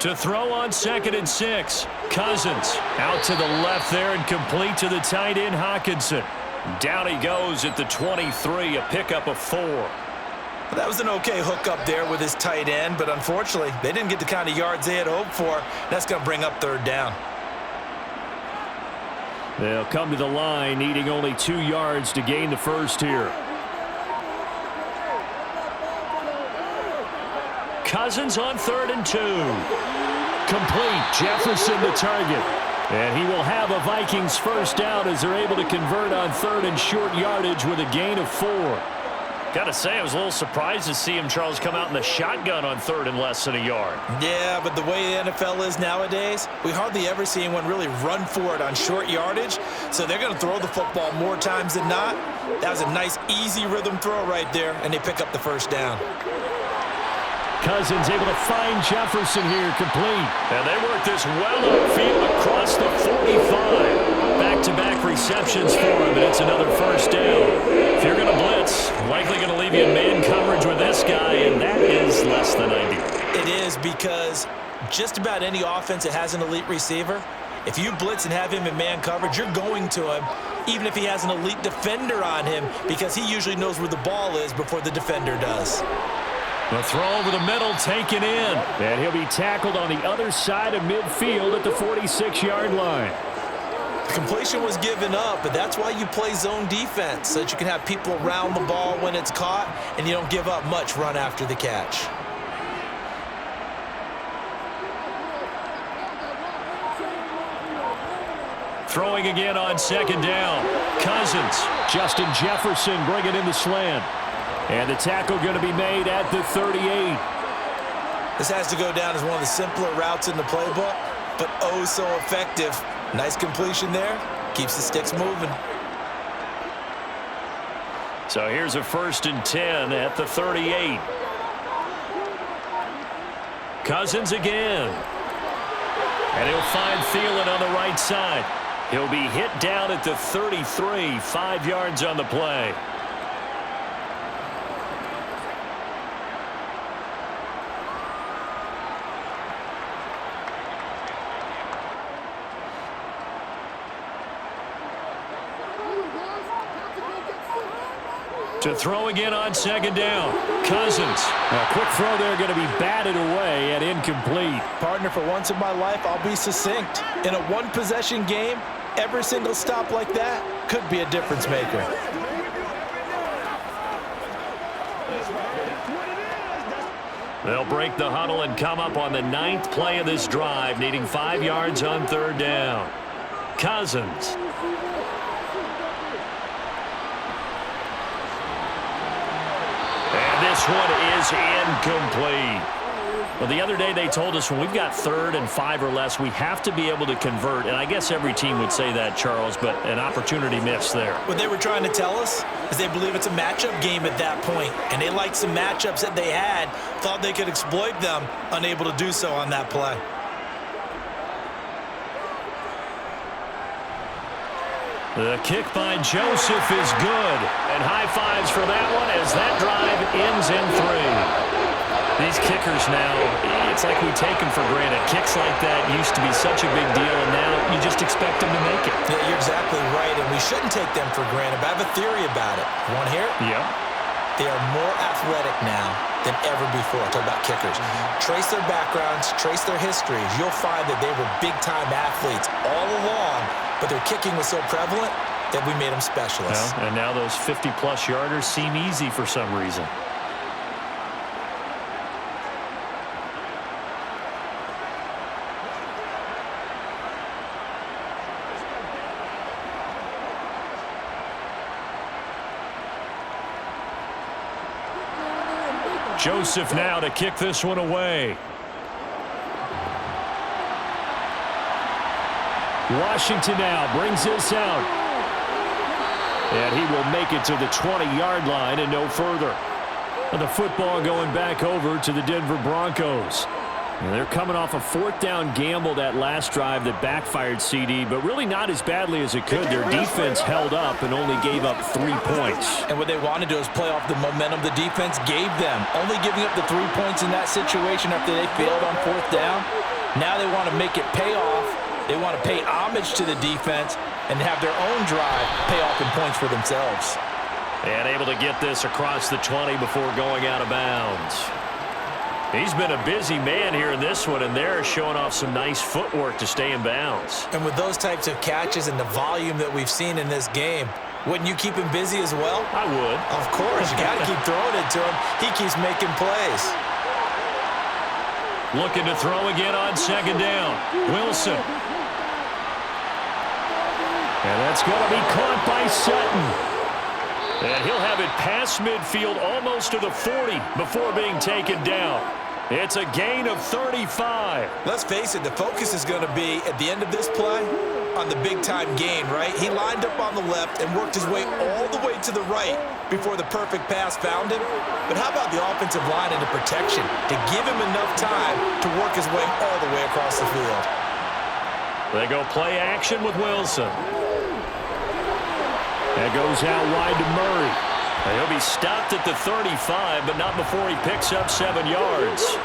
To throw on 2nd and 6. Cousins out to the left there and complete to the tight end Hockenson. Down he goes at the 23, a pickup of 4. That was an okay hookup there with his tight end, but unfortunately, they didn't get the kind of yards they had hoped for. That's going to bring up third down. They'll come to the line, needing only 2 yards to gain the first here. Cousins on 3rd and 2. Complete. Jefferson the target. And he will have a Vikings first down as they're able to convert on 3rd and short yardage with a gain of 4. Got to say, I was a little surprised to see him, Charles, come out in the shotgun on 3rd and less than a yard. Yeah, but the way the NFL is nowadays, we hardly ever see anyone really run for it on short yardage, so they're going to throw the football more times than not. That was a nice, easy rhythm throw right there, and they pick up the first down. Cousins able to find Jefferson here, complete. And they work this well upfield across the 45. Back-to-back receptions for him, and it's another first down. If you're going to blitz, likely going to leave you in man coverage with this guy, and that is less than ideal. It is, because just about any offense that has an elite receiver, if you blitz and have him in man coverage, you're going to him, even if he has an elite defender on him, because he usually knows where the ball is before the defender does. The throw over the middle taken in. And he'll be tackled on the other side of midfield at the 46-yard line. The completion was given up, but that's why you play zone defense, so that you can have people around the ball when it's caught, and you don't give up much run after the catch. Throwing again on 2nd down. Cousins. Justin Jefferson bringing in the slant. And the tackle going to be made at the 38. This has to go down as one of the simpler routes in the playbook, but oh so effective. Nice completion there. Keeps the sticks moving. So here's a 1st and 10 at the 38. Cousins again. And he'll find Thielen on the right side. He'll be hit down at the 33, 5 yards on the play. To throw again on second down. Cousins. A quick throw there going to be batted away and incomplete. Partner, for once in my life, I'll be succinct. In a one-possession game, every single stop like that could be a difference maker. They'll break the huddle and come up on the 9th play of this drive, needing 5 yards on third down. Cousins. And this one is incomplete. Well, the other day they told us when we've got 3rd and 5 or less, we have to be able to convert. And I guess every team would say that, Charles, but an opportunity missed there. What they were trying to tell us is they believe it's a matchup game at that point, and they liked some matchups that they had, thought they could exploit them, unable to do so on that play. The kick by Joseph is good, and high fives for that one as that drive ends in 3. These kickers now, it's like we take them for granted. Kicks like that used to be such a big deal, and now you just expect them to make it. Yeah, you're exactly right, and we shouldn't take them for granted, but I have a theory about it. You want to hear it? Yeah. They are more athletic now than ever before. Talk about kickers. Trace their backgrounds, trace their histories. You'll find that they were big-time athletes all along, but their kicking was so prevalent that we made them specialists. Well, and now those 50-plus yarders seem easy for some reason. Joseph now to kick this one away. Washington now brings this out. And he will make it to the 20-yard line and no further. And the football going back over to the Denver Broncos. And they're coming off a 4th down gamble that last drive that backfired, CD, but really not as badly as it could. Their defense held up and only gave up 3 points. And what they wanted to do is play off the momentum the defense gave them. Only giving up the 3 points in that situation after they failed on 4th down. Now they want to make it pay off. They want to pay homage to the defense and have their own drive pay off in points for themselves. And able to get this across the 20 before going out of bounds. He's been a busy man here in this one, and they're showing off some nice footwork to stay in bounds. And with those types of catches and the volume that we've seen in this game, wouldn't you keep him busy as well? I would. Of course. You got to keep throwing it to him. He keeps making plays. Looking to throw again on second down. Wilson. And that's going to be caught by Sutton. And he'll have it past midfield almost to the 40 before being taken down. It's a gain of 35. Let's face it, the focus is going to be at the end of this play on the big-time gain, right? He lined up on the left and worked his way all the way to the right before the perfect pass found him. But how about the offensive line and the protection to give him enough time to work his way all the way across the field? They go play action with Wilson. That goes out wide to Murray. He'll be stopped at the 35, but not before he picks up 7 yards.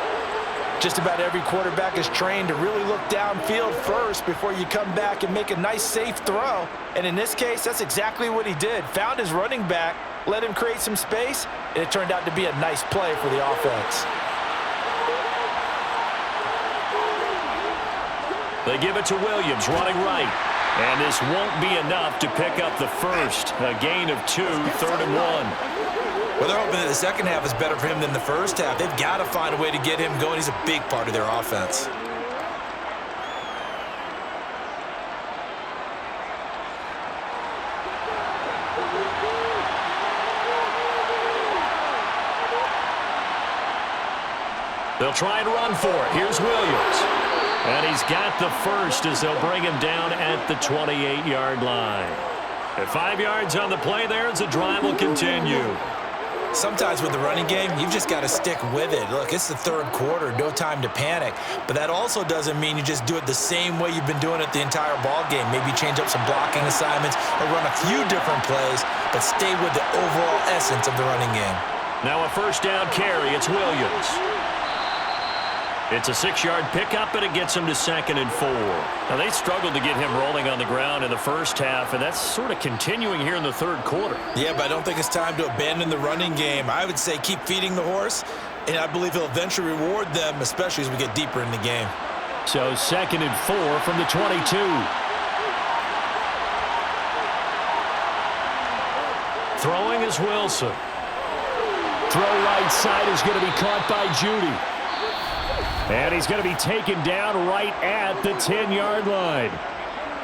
Just about every quarterback is trained to really look downfield first before you come back and make a nice, safe throw. And in this case, that's exactly what he did. Found his running back, let him create some space, and it turned out to be a nice play for the offense. They give it to Williams, running right. And this won't be enough to pick up the first. A gain of 2, 3rd and 1. Well, they're hoping that the second half is better for him than the first half. They've got to find a way to get him going. He's a big part of their offense. They'll try and run for it. Here's Williams. And he's got the first as they'll bring him down at the 28-yard line. At 5 yards on the play there as the drive will continue. Sometimes with the running game, you've just got to stick with it. Look, it's the 3rd quarter, no time to panic. But that also doesn't mean you just do it the same way you've been doing it the entire ball game. Maybe change up some blocking assignments or run a few different plays, but stay with the overall essence of the running game. Now a first down carry. It's Williams. It's a 6-yard pickup, and it gets him to 2nd and 4. Now, they struggled to get him rolling on the ground in the first half, and that's sort of continuing here in the third quarter. Yeah, but I don't think it's time to abandon the running game. I would say keep feeding the horse, and I believe he'll eventually reward them, especially as we get deeper in the game. So 2nd and 4 from the 22. Throwing is Wilson. Throw right side is going to be caught by Judy. And he's going to be taken down right at the 10-yard line.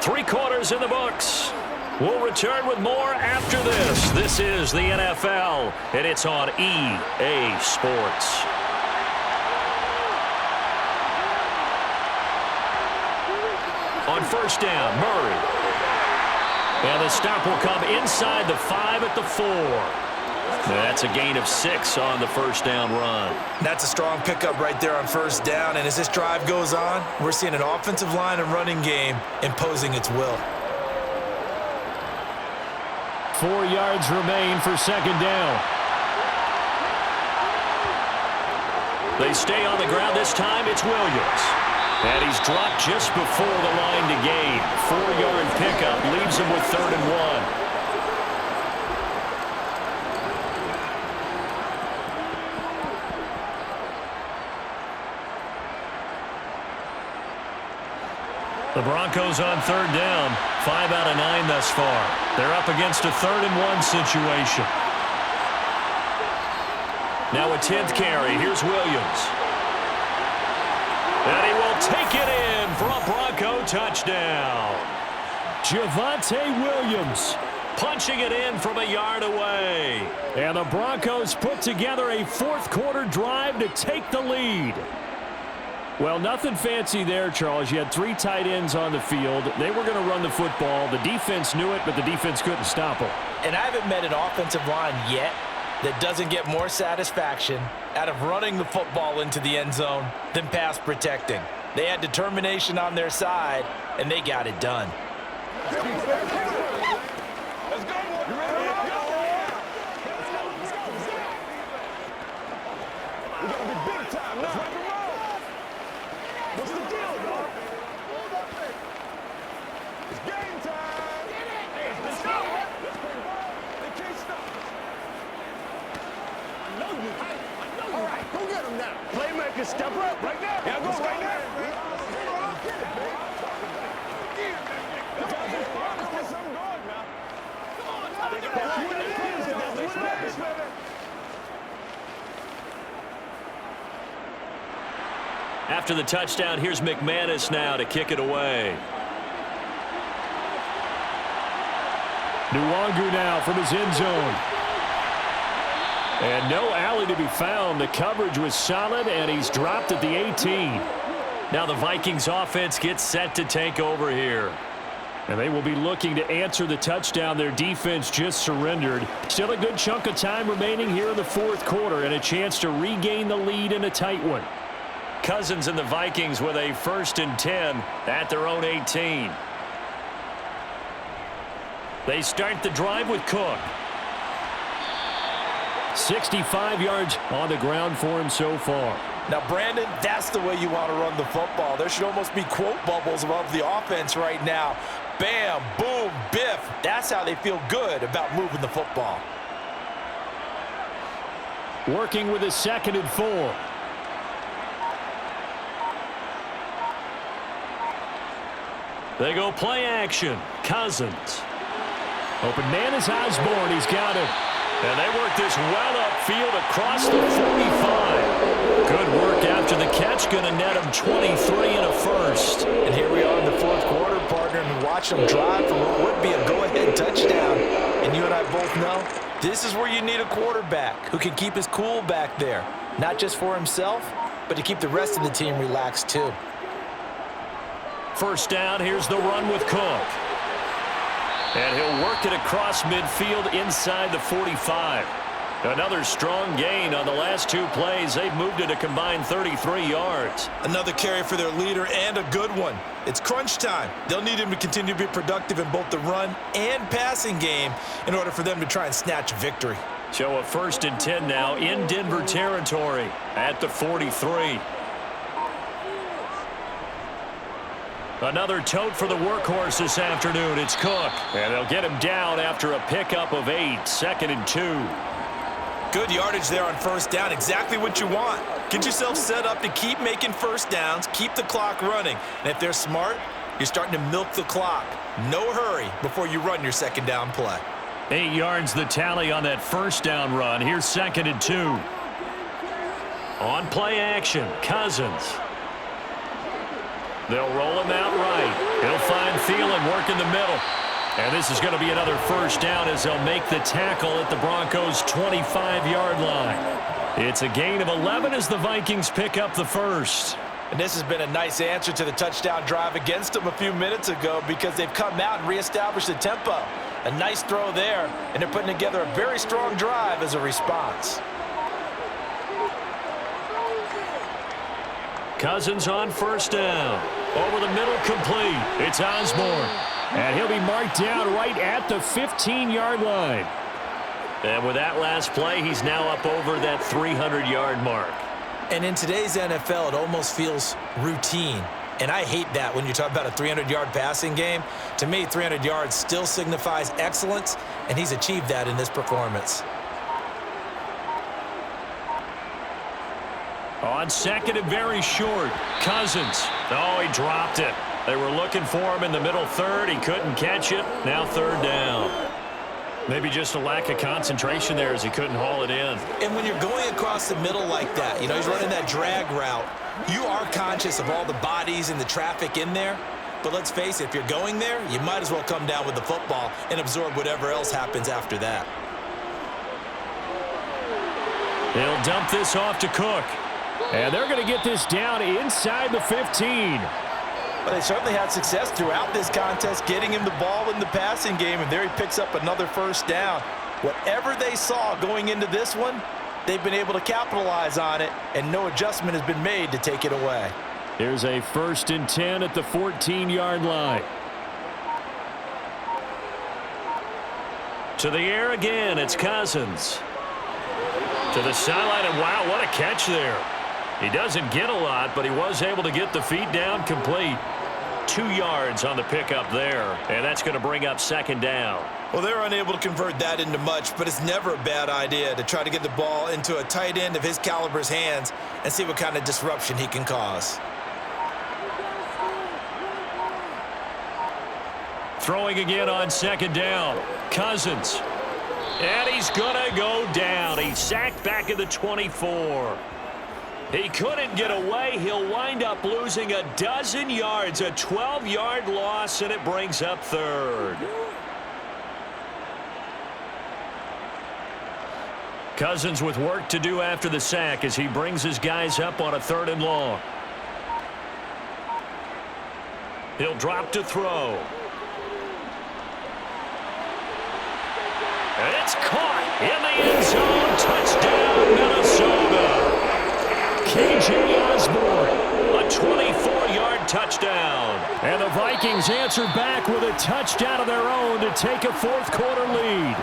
3 quarters in the books. We'll return with more after this. This is the NFL, and it's on EA Sports. On first down, Murray. And the stop will come inside the 5 at the 4. That's a gain of 6 on the first down run. That's a strong pickup right there on first down, and as this drive goes on, we're seeing an offensive line and running game imposing its will. 4 yards remain for second down. They stay on the ground. This time it's Williams. And he's dropped just before the line to gain. 4-yard pickup leaves him with 3rd and 1. The Broncos on 3rd down. 5 out of 9 thus far. They're up against a 3rd and 1 situation. Now a 10th carry. Here's Williams. And he will take it in for a Bronco touchdown. Javonte Williams punching it in from a yard away. And the Broncos put together a fourth-quarter drive to take the lead. Well, nothing fancy there, Charles. You had 3 tight ends on the field. They were going to run the football. The defense knew it, but the defense couldn't stop them. And I haven't met an offensive line yet that doesn't get more satisfaction out of running the football into the end zone than pass protecting. They had determination on their side, and they got it done. Let's go. You ready? We're going to be big time now. What's the deal, dog? It's game time. Let's go. They can't stop us. I know you. All right, go get him now. Playmaker, step up right now. Yeah, go right now. After the touchdown, here's McManus now to kick it away. Nwangu now from his end zone. And no alley to be found. The coverage was solid, and he's dropped at the 18. Now the Vikings offense gets set to take over here. And they will be looking to answer the touchdown their defense just surrendered. Still a good chunk of time remaining here in the fourth quarter, and a chance to regain the lead in a tight one. Cousins and the Vikings with a 1st and 10 at their own 18. They start the drive with Cook. 65 yards on the ground for him so far. Now, Brandon, that's the way you want to run the football. There should almost be quote bubbles above the offense right now. Bam, boom, biff. That's how they feel good about moving the football. Working with a 2nd and 4. They go play action. Cousins. Open man is Osborne. He's got it. And they work this well upfield across the 45. Good work after the catch. Going to net him 23 and a 1st. And here we are in the fourth quarter, partner, and watch them drive for what would be a go-ahead touchdown. And you and I both know this is where you need a quarterback who can keep his cool back there. Not just for himself, but to keep the rest of the team relaxed too. First down, here's the run with Cook. And he'll work it across midfield inside the 45. Another strong gain on the last 2 plays. They've moved it a combined 33 yards. Another carry for their leader, and a good one. It's crunch time. They'll need him to continue to be productive in both the run and passing game in order for them to try and snatch a victory. So a 1st and 10 now in Denver territory at the 43. Another tote for the workhorse this afternoon. It's Cook. And they'll get him down after a pickup of 8. 2nd and 2. Good yardage there on first down. Exactly what you want. Get yourself set up to keep making first downs, keep the clock running. And if they're smart, you're starting to milk the clock. No hurry before you run your second down play. 8 yards the tally on that first down run. Here's 2nd and 2. On play action, Cousins. They'll roll him out right. He'll find Thielen working the middle. And this is going to be another first down as they'll make the tackle at the Broncos' 25-yard line. It's a gain of 11 as the Vikings pick up the first. And this has been a nice answer to the touchdown drive against them a few minutes ago because they've come out and reestablished the tempo. A nice throw there, and they're putting together a very strong drive as a response. Cousins on first down. Over the middle, complete. It's Osborne. And he'll be marked down right at the 15-yard line. And with that last play, he's now up over that 300-yard mark. And in today's NFL, it almost feels routine. And I hate that when you talk about a 300-yard passing game. To me, 300 yards still signifies excellence, and he's achieved that in this performance. On second and very short, Cousins. Oh, he dropped it. They were looking for him in the middle third. He couldn't catch it. Now third down. Maybe just a lack of concentration there as he couldn't haul it in. And when you're going across the middle like that, you know, he's running that drag route, you are conscious of all the bodies and the traffic in there. But let's face it, if you're going there, you might as well come down with the football and absorb whatever else happens after that. They'll dump this off to Cook. And they're going to get this down inside the 15. But they certainly had success throughout this contest getting him the ball in the passing game, and there he picks up another first down. Whatever they saw going into this one, they've been able to capitalize on it, and no adjustment has been made to take it away. Here's a 1st and 10 at the 14-yard line. To the air again, it's Cousins. To the sideline, and wow, what a catch there. He doesn't get a lot, but he was able to get the feet down complete. 2 yards on the pickup there, and that's going to bring up second down. Well, they're unable to convert that into much, but it's never a bad idea to try to get the ball into a tight end of his caliber's hands and see what kind of disruption he can cause. Throwing again on second down. Cousins. And he's going to go down. He's sacked back at the 24. He couldn't get away. He'll wind up losing a dozen yards, a 12-yard loss, and it brings up third. Cousins with work to do after the sack as he brings his guys up on a 3rd and long. He'll drop to throw. And it's caught in the end zone. Touchdown, Minnesota. K.J. Osborne, a 24-yard touchdown. And the Vikings answer back with a touchdown of their own to take a 4th quarter lead.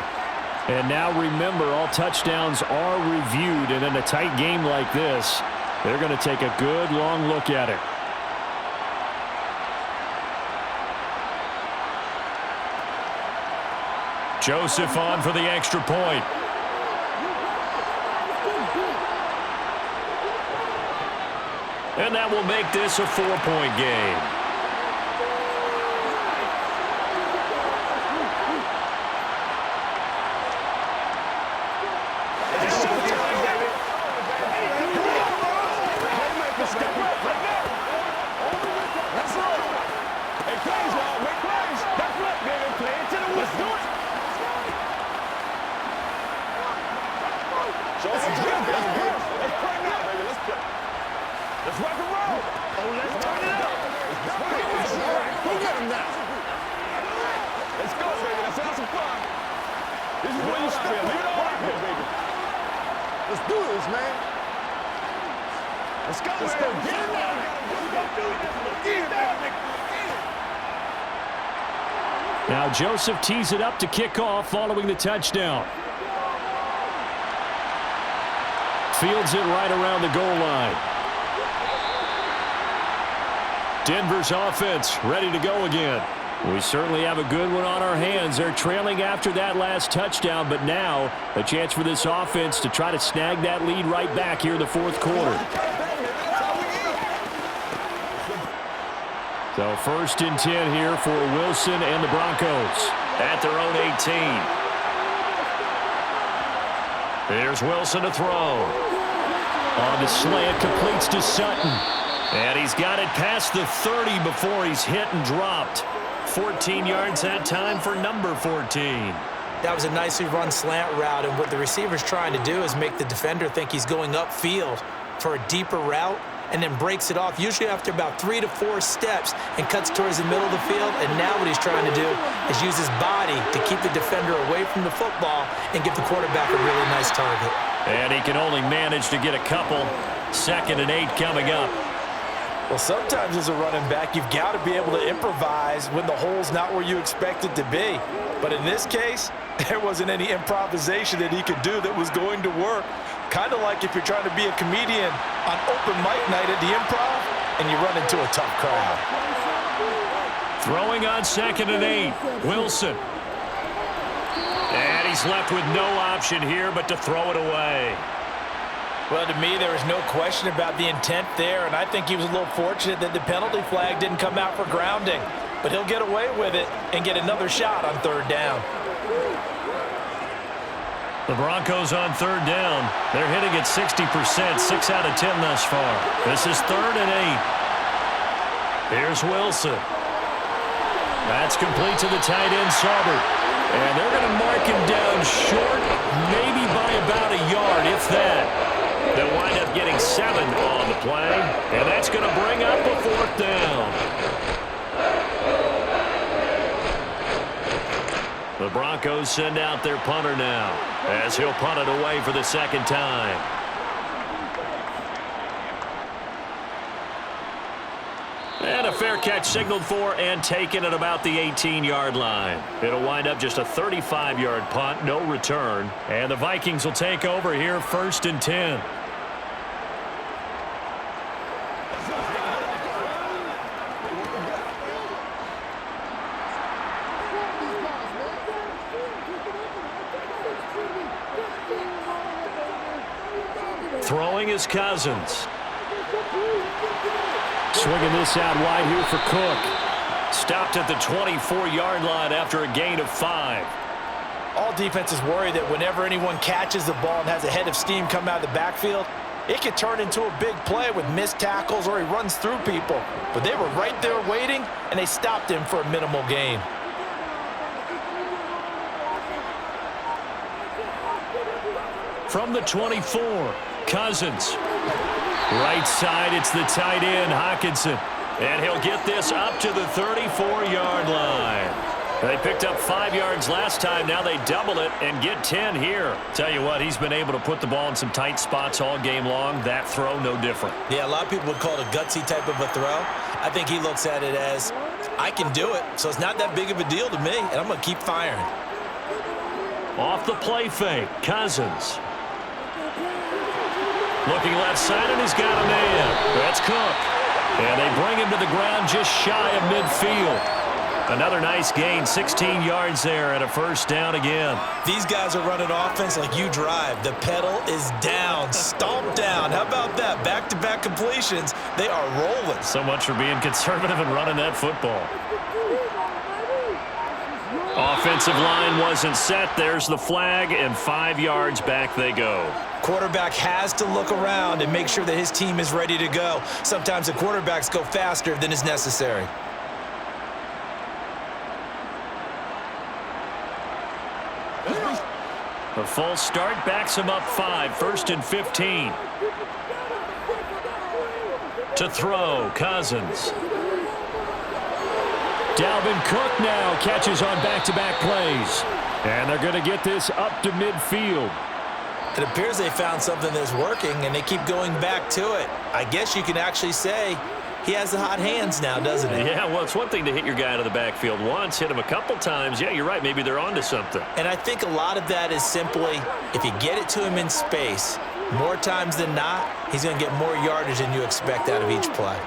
And now remember, all touchdowns are reviewed, and in a tight game like this, they're going to take a good long look at it. Joseph on for the extra point. And that will make this a 4-point game. Now Joseph tees it up to kick off following the touchdown. Fields it right around the goal line. Denver's offense ready to go again. We certainly have a good one on our hands. They're trailing after that last touchdown, but now a chance for this offense to try to snag that lead right back here in the fourth quarter. So 1st and 10 here for Wilson and the Broncos at their own 18. Here's Wilson to throw. On the slant, completes to Sutton. And he's got it past the 30 before he's hit and dropped. 14 yards that time for number 14. That was a nicely run slant route, and what the receiver's trying to do is make the defender think he's going upfield for a deeper route, and then breaks it off, usually after about 3 to 4 steps, and cuts towards the middle of the field. And now what he's trying to do is use his body to keep the defender away from the football and give the quarterback a really nice target. And he can only manage to get a couple. 2nd and 8 coming up. Well, sometimes as a running back, you've got to be able to improvise when the hole's not where you expect it to be. But in this case, there wasn't any improvisation that he could do that was going to work. Kind of like if you're trying to be a comedian on open mic night at the Improv and you run into a tough crowd. Throwing on 2nd and 8, Wilson. And he's left with no option here but to throw it away. Well, to me, there was no question about the intent there, and I think he was a little fortunate that the penalty flag didn't come out for grounding. But he'll get away with it and get another shot on 3rd down. The Broncos on 3rd down. They're hitting at 60%, 6 out of 10 thus far. This is 3rd and 8. Here's Wilson. That's complete to the tight end, Saubert. And they're going to mark him down short, maybe by about a yard, if that. They'll wind up getting 7 on the play, and that's going to bring up a 4th down. The Broncos send out their punter now, as he'll punt it away for the 2nd time. And a fair catch signaled for and taken at about the 18-yard line. It'll wind up just a 35-yard punt, no return. And the Vikings will take over here 1st and 10. Throwing is Cousins. Swinging this out wide here for Cook. Stopped at the 24-yard line after a gain of 5. All defenses worry that whenever anyone catches the ball and has a head of steam come out of the backfield, it could turn into a big play with missed tackles or he runs through people. But they were right there waiting, and they stopped him for a minimal gain. From the 24, Cousins. Right side, it's the tight end, Hockenson. And he'll get this up to the 34-yard line. They picked up 5 yards last time. Now they double it and get 10 here. Tell you what, he's been able to put the ball in some tight spots all game long. That throw, no different. Yeah, a lot of people would call it a gutsy type of a throw. I think he looks at it as, I can do it, so it's not that big of a deal to me, and I'm going to keep firing. Off the play fake, Cousins. Looking left side, and he's got a man. That's Cook. And they bring him to the ground just shy of midfield. Another nice gain, 16 yards there, and a 1st down again. These guys are running offense like you drive. The pedal is down, stomp down. How about that? Back-to-back completions. They are rolling. So much for being conservative and running that football. Offensive line wasn't set. There's the flag, and 5 yards back they go. Quarterback has to look around and make sure that his team is ready to go. Sometimes the quarterbacks go faster than is necessary. A false start backs him up 5, 1st and 15. To throw, Cousins. Dalvin Cook now catches on back-to-back plays. And they're going to get this up to midfield. It appears they found something that's working, and they keep going back to it. I guess you can actually say he has the hot hands now, doesn't he? Yeah, well, it's one thing to hit your guy out of the backfield once, hit him a couple times. Yeah, you're right. Maybe they're onto something. And I think a lot of that is simply if you get it to him in space, more times than not, he's going to get more yardage than you expect out of each play.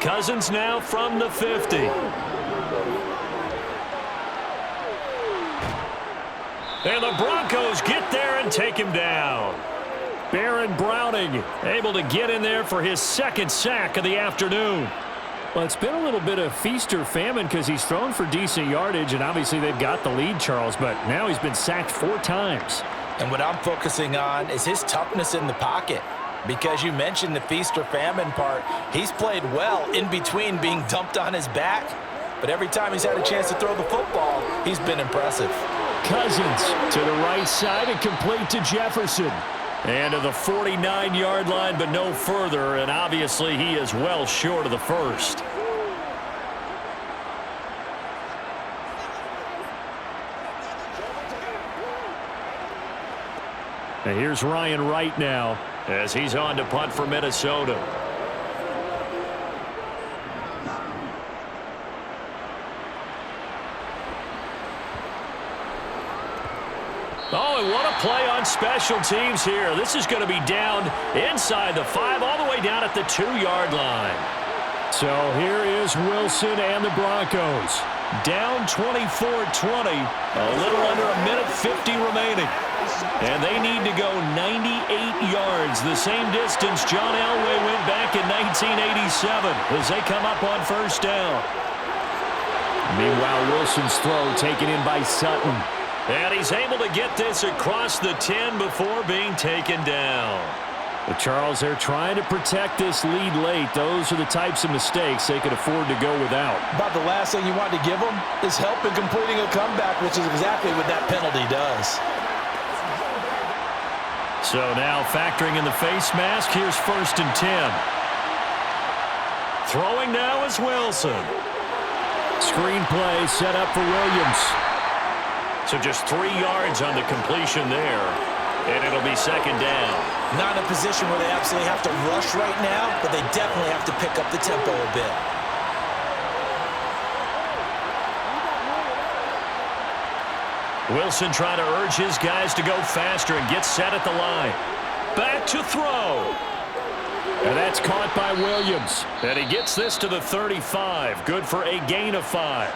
Cousins now from the 50. And the Broncos get there and take him down. Baron Browning able to get in there for his second sack of the afternoon. Well, it's been a little bit of feast or famine because he's thrown for decent yardage, and obviously they've got the lead, Charles, but now he's been sacked 4 times. And what I'm focusing on is his toughness in the pocket. Because you mentioned the feast or famine part, he's played well in between being dumped on his back. But every time he's had a chance to throw the football, he's been impressive. Cousins to the right side and complete to Jefferson. And to the 49-yard line, but no further, and obviously he is well short of the first. And here's Ryan Wright now as he's on to punt for Minnesota. Oh, and what a play on special teams here. This is going to be down inside the 5, all the way down at the 2-yard line. So here is Wilson and the Broncos. Down 24-20, a little under a minute 50 remaining. And they need to go 98 yards, the same distance John Elway went back in 1987 as they come up on first down. Meanwhile, Wilson's throw taken in by Sutton. And he's able to get this across the 10 before being taken down. But Charles, they're trying to protect this lead late. Those are the types of mistakes they could afford to go without. About the last thing you want to give them is help in completing a comeback, which is exactly what that penalty does. So now factoring in the face mask, here's 1st and 10. Throwing now is Wilson. Screen play set up for Williams. So just 3 yards on the completion there, and it'll be 2nd down. Not in a position where they absolutely have to rush right now, but they definitely have to pick up the tempo a bit. Wilson trying to urge his guys to go faster and get set at the line. Back to throw. And that's caught by Williams. And he gets this to the 35. Good for a gain of 5.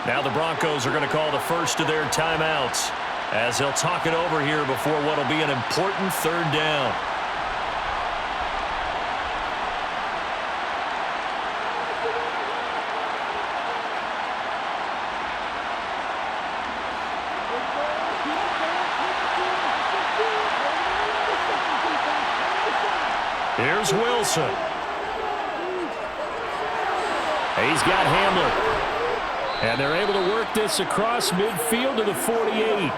Now the Broncos are going to call the first of their timeouts as they'll talk it over here before what will be an important 3rd down. Here's Wilson. He's got Hamler. And they're able to work this across midfield to the 48.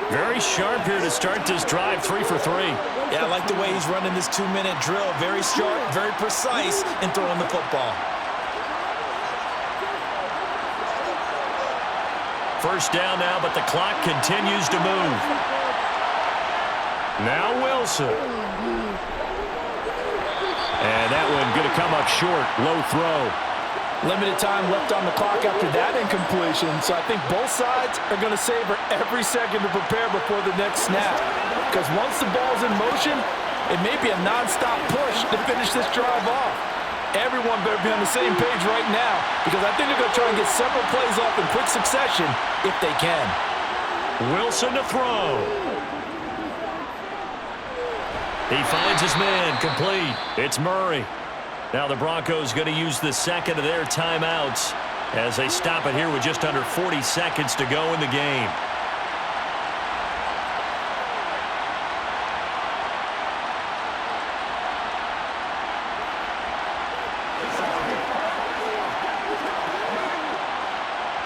Very sharp here to start this drive, 3 for 3. Yeah, I like the way he's running this 2-minute drill. Very sharp, very precise in throwing the football. First down now, but the clock continues to move. Now Wilson. And that one going to come up short. Low throw. Limited time left on the clock after that incompletion, so I think both sides are going to savor every second to prepare before the next snap. Because once the ball's in motion, it may be a nonstop push to finish this drive off. Everyone better be on the same page right now, because I think they're going to try and get several plays off in quick succession if they can. Wilson to throw. He finds his man, complete. It's Murray. Now the Broncos going to use the second of their timeouts as they stop it here with just under 40 seconds to go in the game.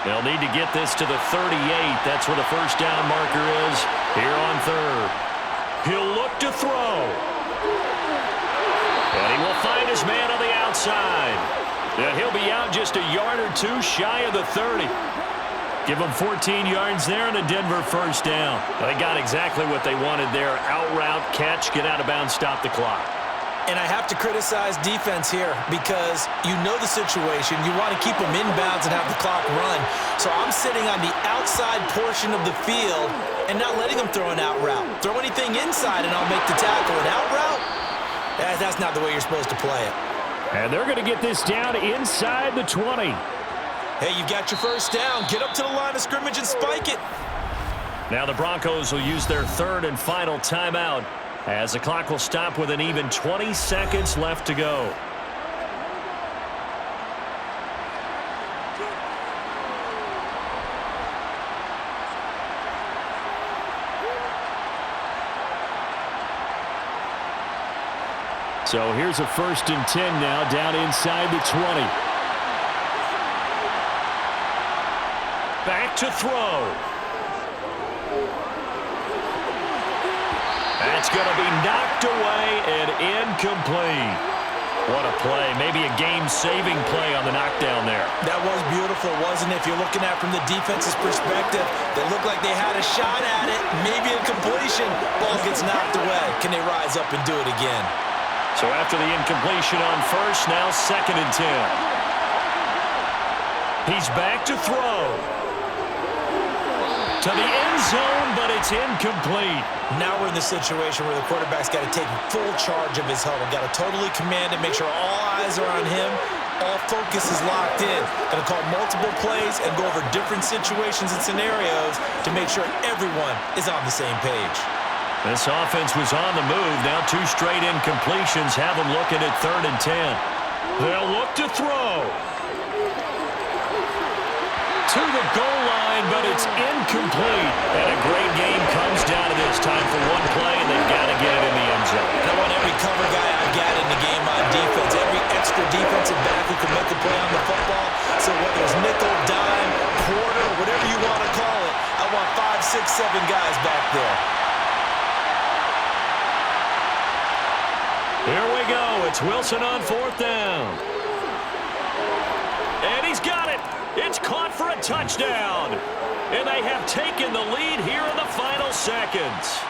They'll need to get this to the 38. That's where the first down marker is here on 3rd. He'll look to throw. And he will find his man on the outside. And he'll be out just a yard or 2 shy of the 30. Give him 14 yards there and a Denver first down. They got exactly what they wanted there. Out route, catch, get out of bounds, stop the clock. And I have to criticize defense here because you know the situation. You want to keep them inbounds and have the clock run. So I'm sitting on the outside portion of the field and not letting them throw an out route. Throw anything inside and I'll make the tackle. An out route? That's not the way you're supposed to play it. And they're going to get this down inside the 20. Hey, you've got your first down. Get up to the line of scrimmage and spike it. Now the Broncos will use their third and final timeout as the clock will stop with an even 20 seconds left to go. So here's a 1st and 10 now down inside the 20. Back to throw. That's going to be knocked away and incomplete. What a play. Maybe a game-saving play on the knockdown there. That was beautiful, wasn't it? If you're looking at it from the defense's perspective, they looked like they had a shot at it. Maybe a completion. Ball gets knocked away. Can they rise up and do it again? So after the incompletion on first, now 2nd and 10. He's back to throw. To the end zone, but it's incomplete. Now we're in the situation where the quarterback's got to take full charge of his huddle. Got to totally command it, make sure all eyes are on him. All focus is locked in. Going to call multiple plays and go over different situations and scenarios to make sure everyone is on the same page. This offense was on the move. Now 2 straight incompletions have them looking at 3rd and 10. They'll look to throw. To the goal line, but it's incomplete. And a great game comes down to this. Time for one play, and they've got to get it in the end zone. And I want every cover guy I've got in the game on defense, every extra defensive back who can make a play on the football. So whether it's nickel, dime, quarter, whatever you want to call it, I want 5, 6, 7 guys back there. Here we go. It's Wilson on 4th down. And he's got it. It's caught for a touchdown. And they have taken the lead here in the final seconds.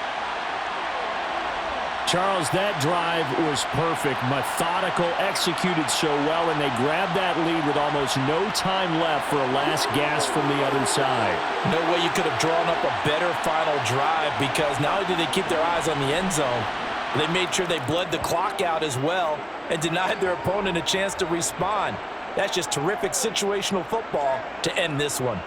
Charles, that drive was perfect, methodical, executed so well, and they grabbed that lead with almost no time left for a last gasp from the other side. No way you could have drawn up a better final drive, because not only did they keep their eyes on the end zone, they made sure they bled the clock out as well and denied their opponent a chance to respond. That's just terrific situational football to end this one.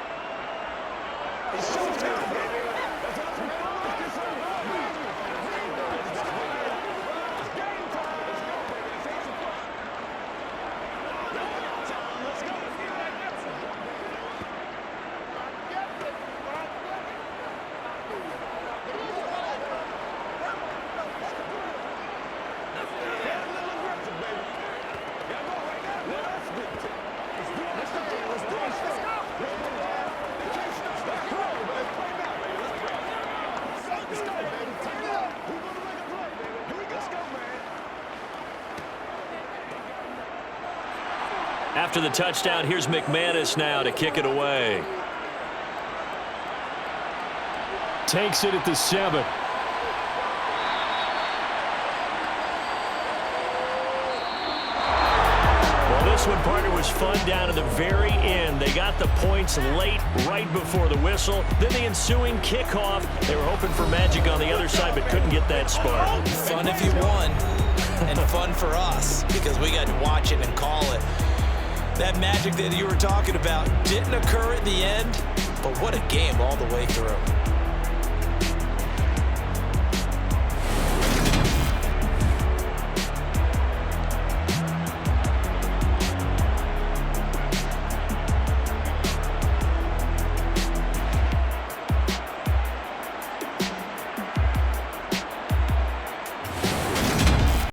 After the touchdown, here's McManus now to kick it away. Takes it at the 7. Well, this one, partner, was fun down to the very end. They got the points late, right before the whistle. Then the ensuing kickoff. They were hoping for magic on the other side, but couldn't get that spark. Fun if you won, and fun for us because we got to watch it and call it. That magic that you were talking about didn't occur at the end, but what a game all the way through.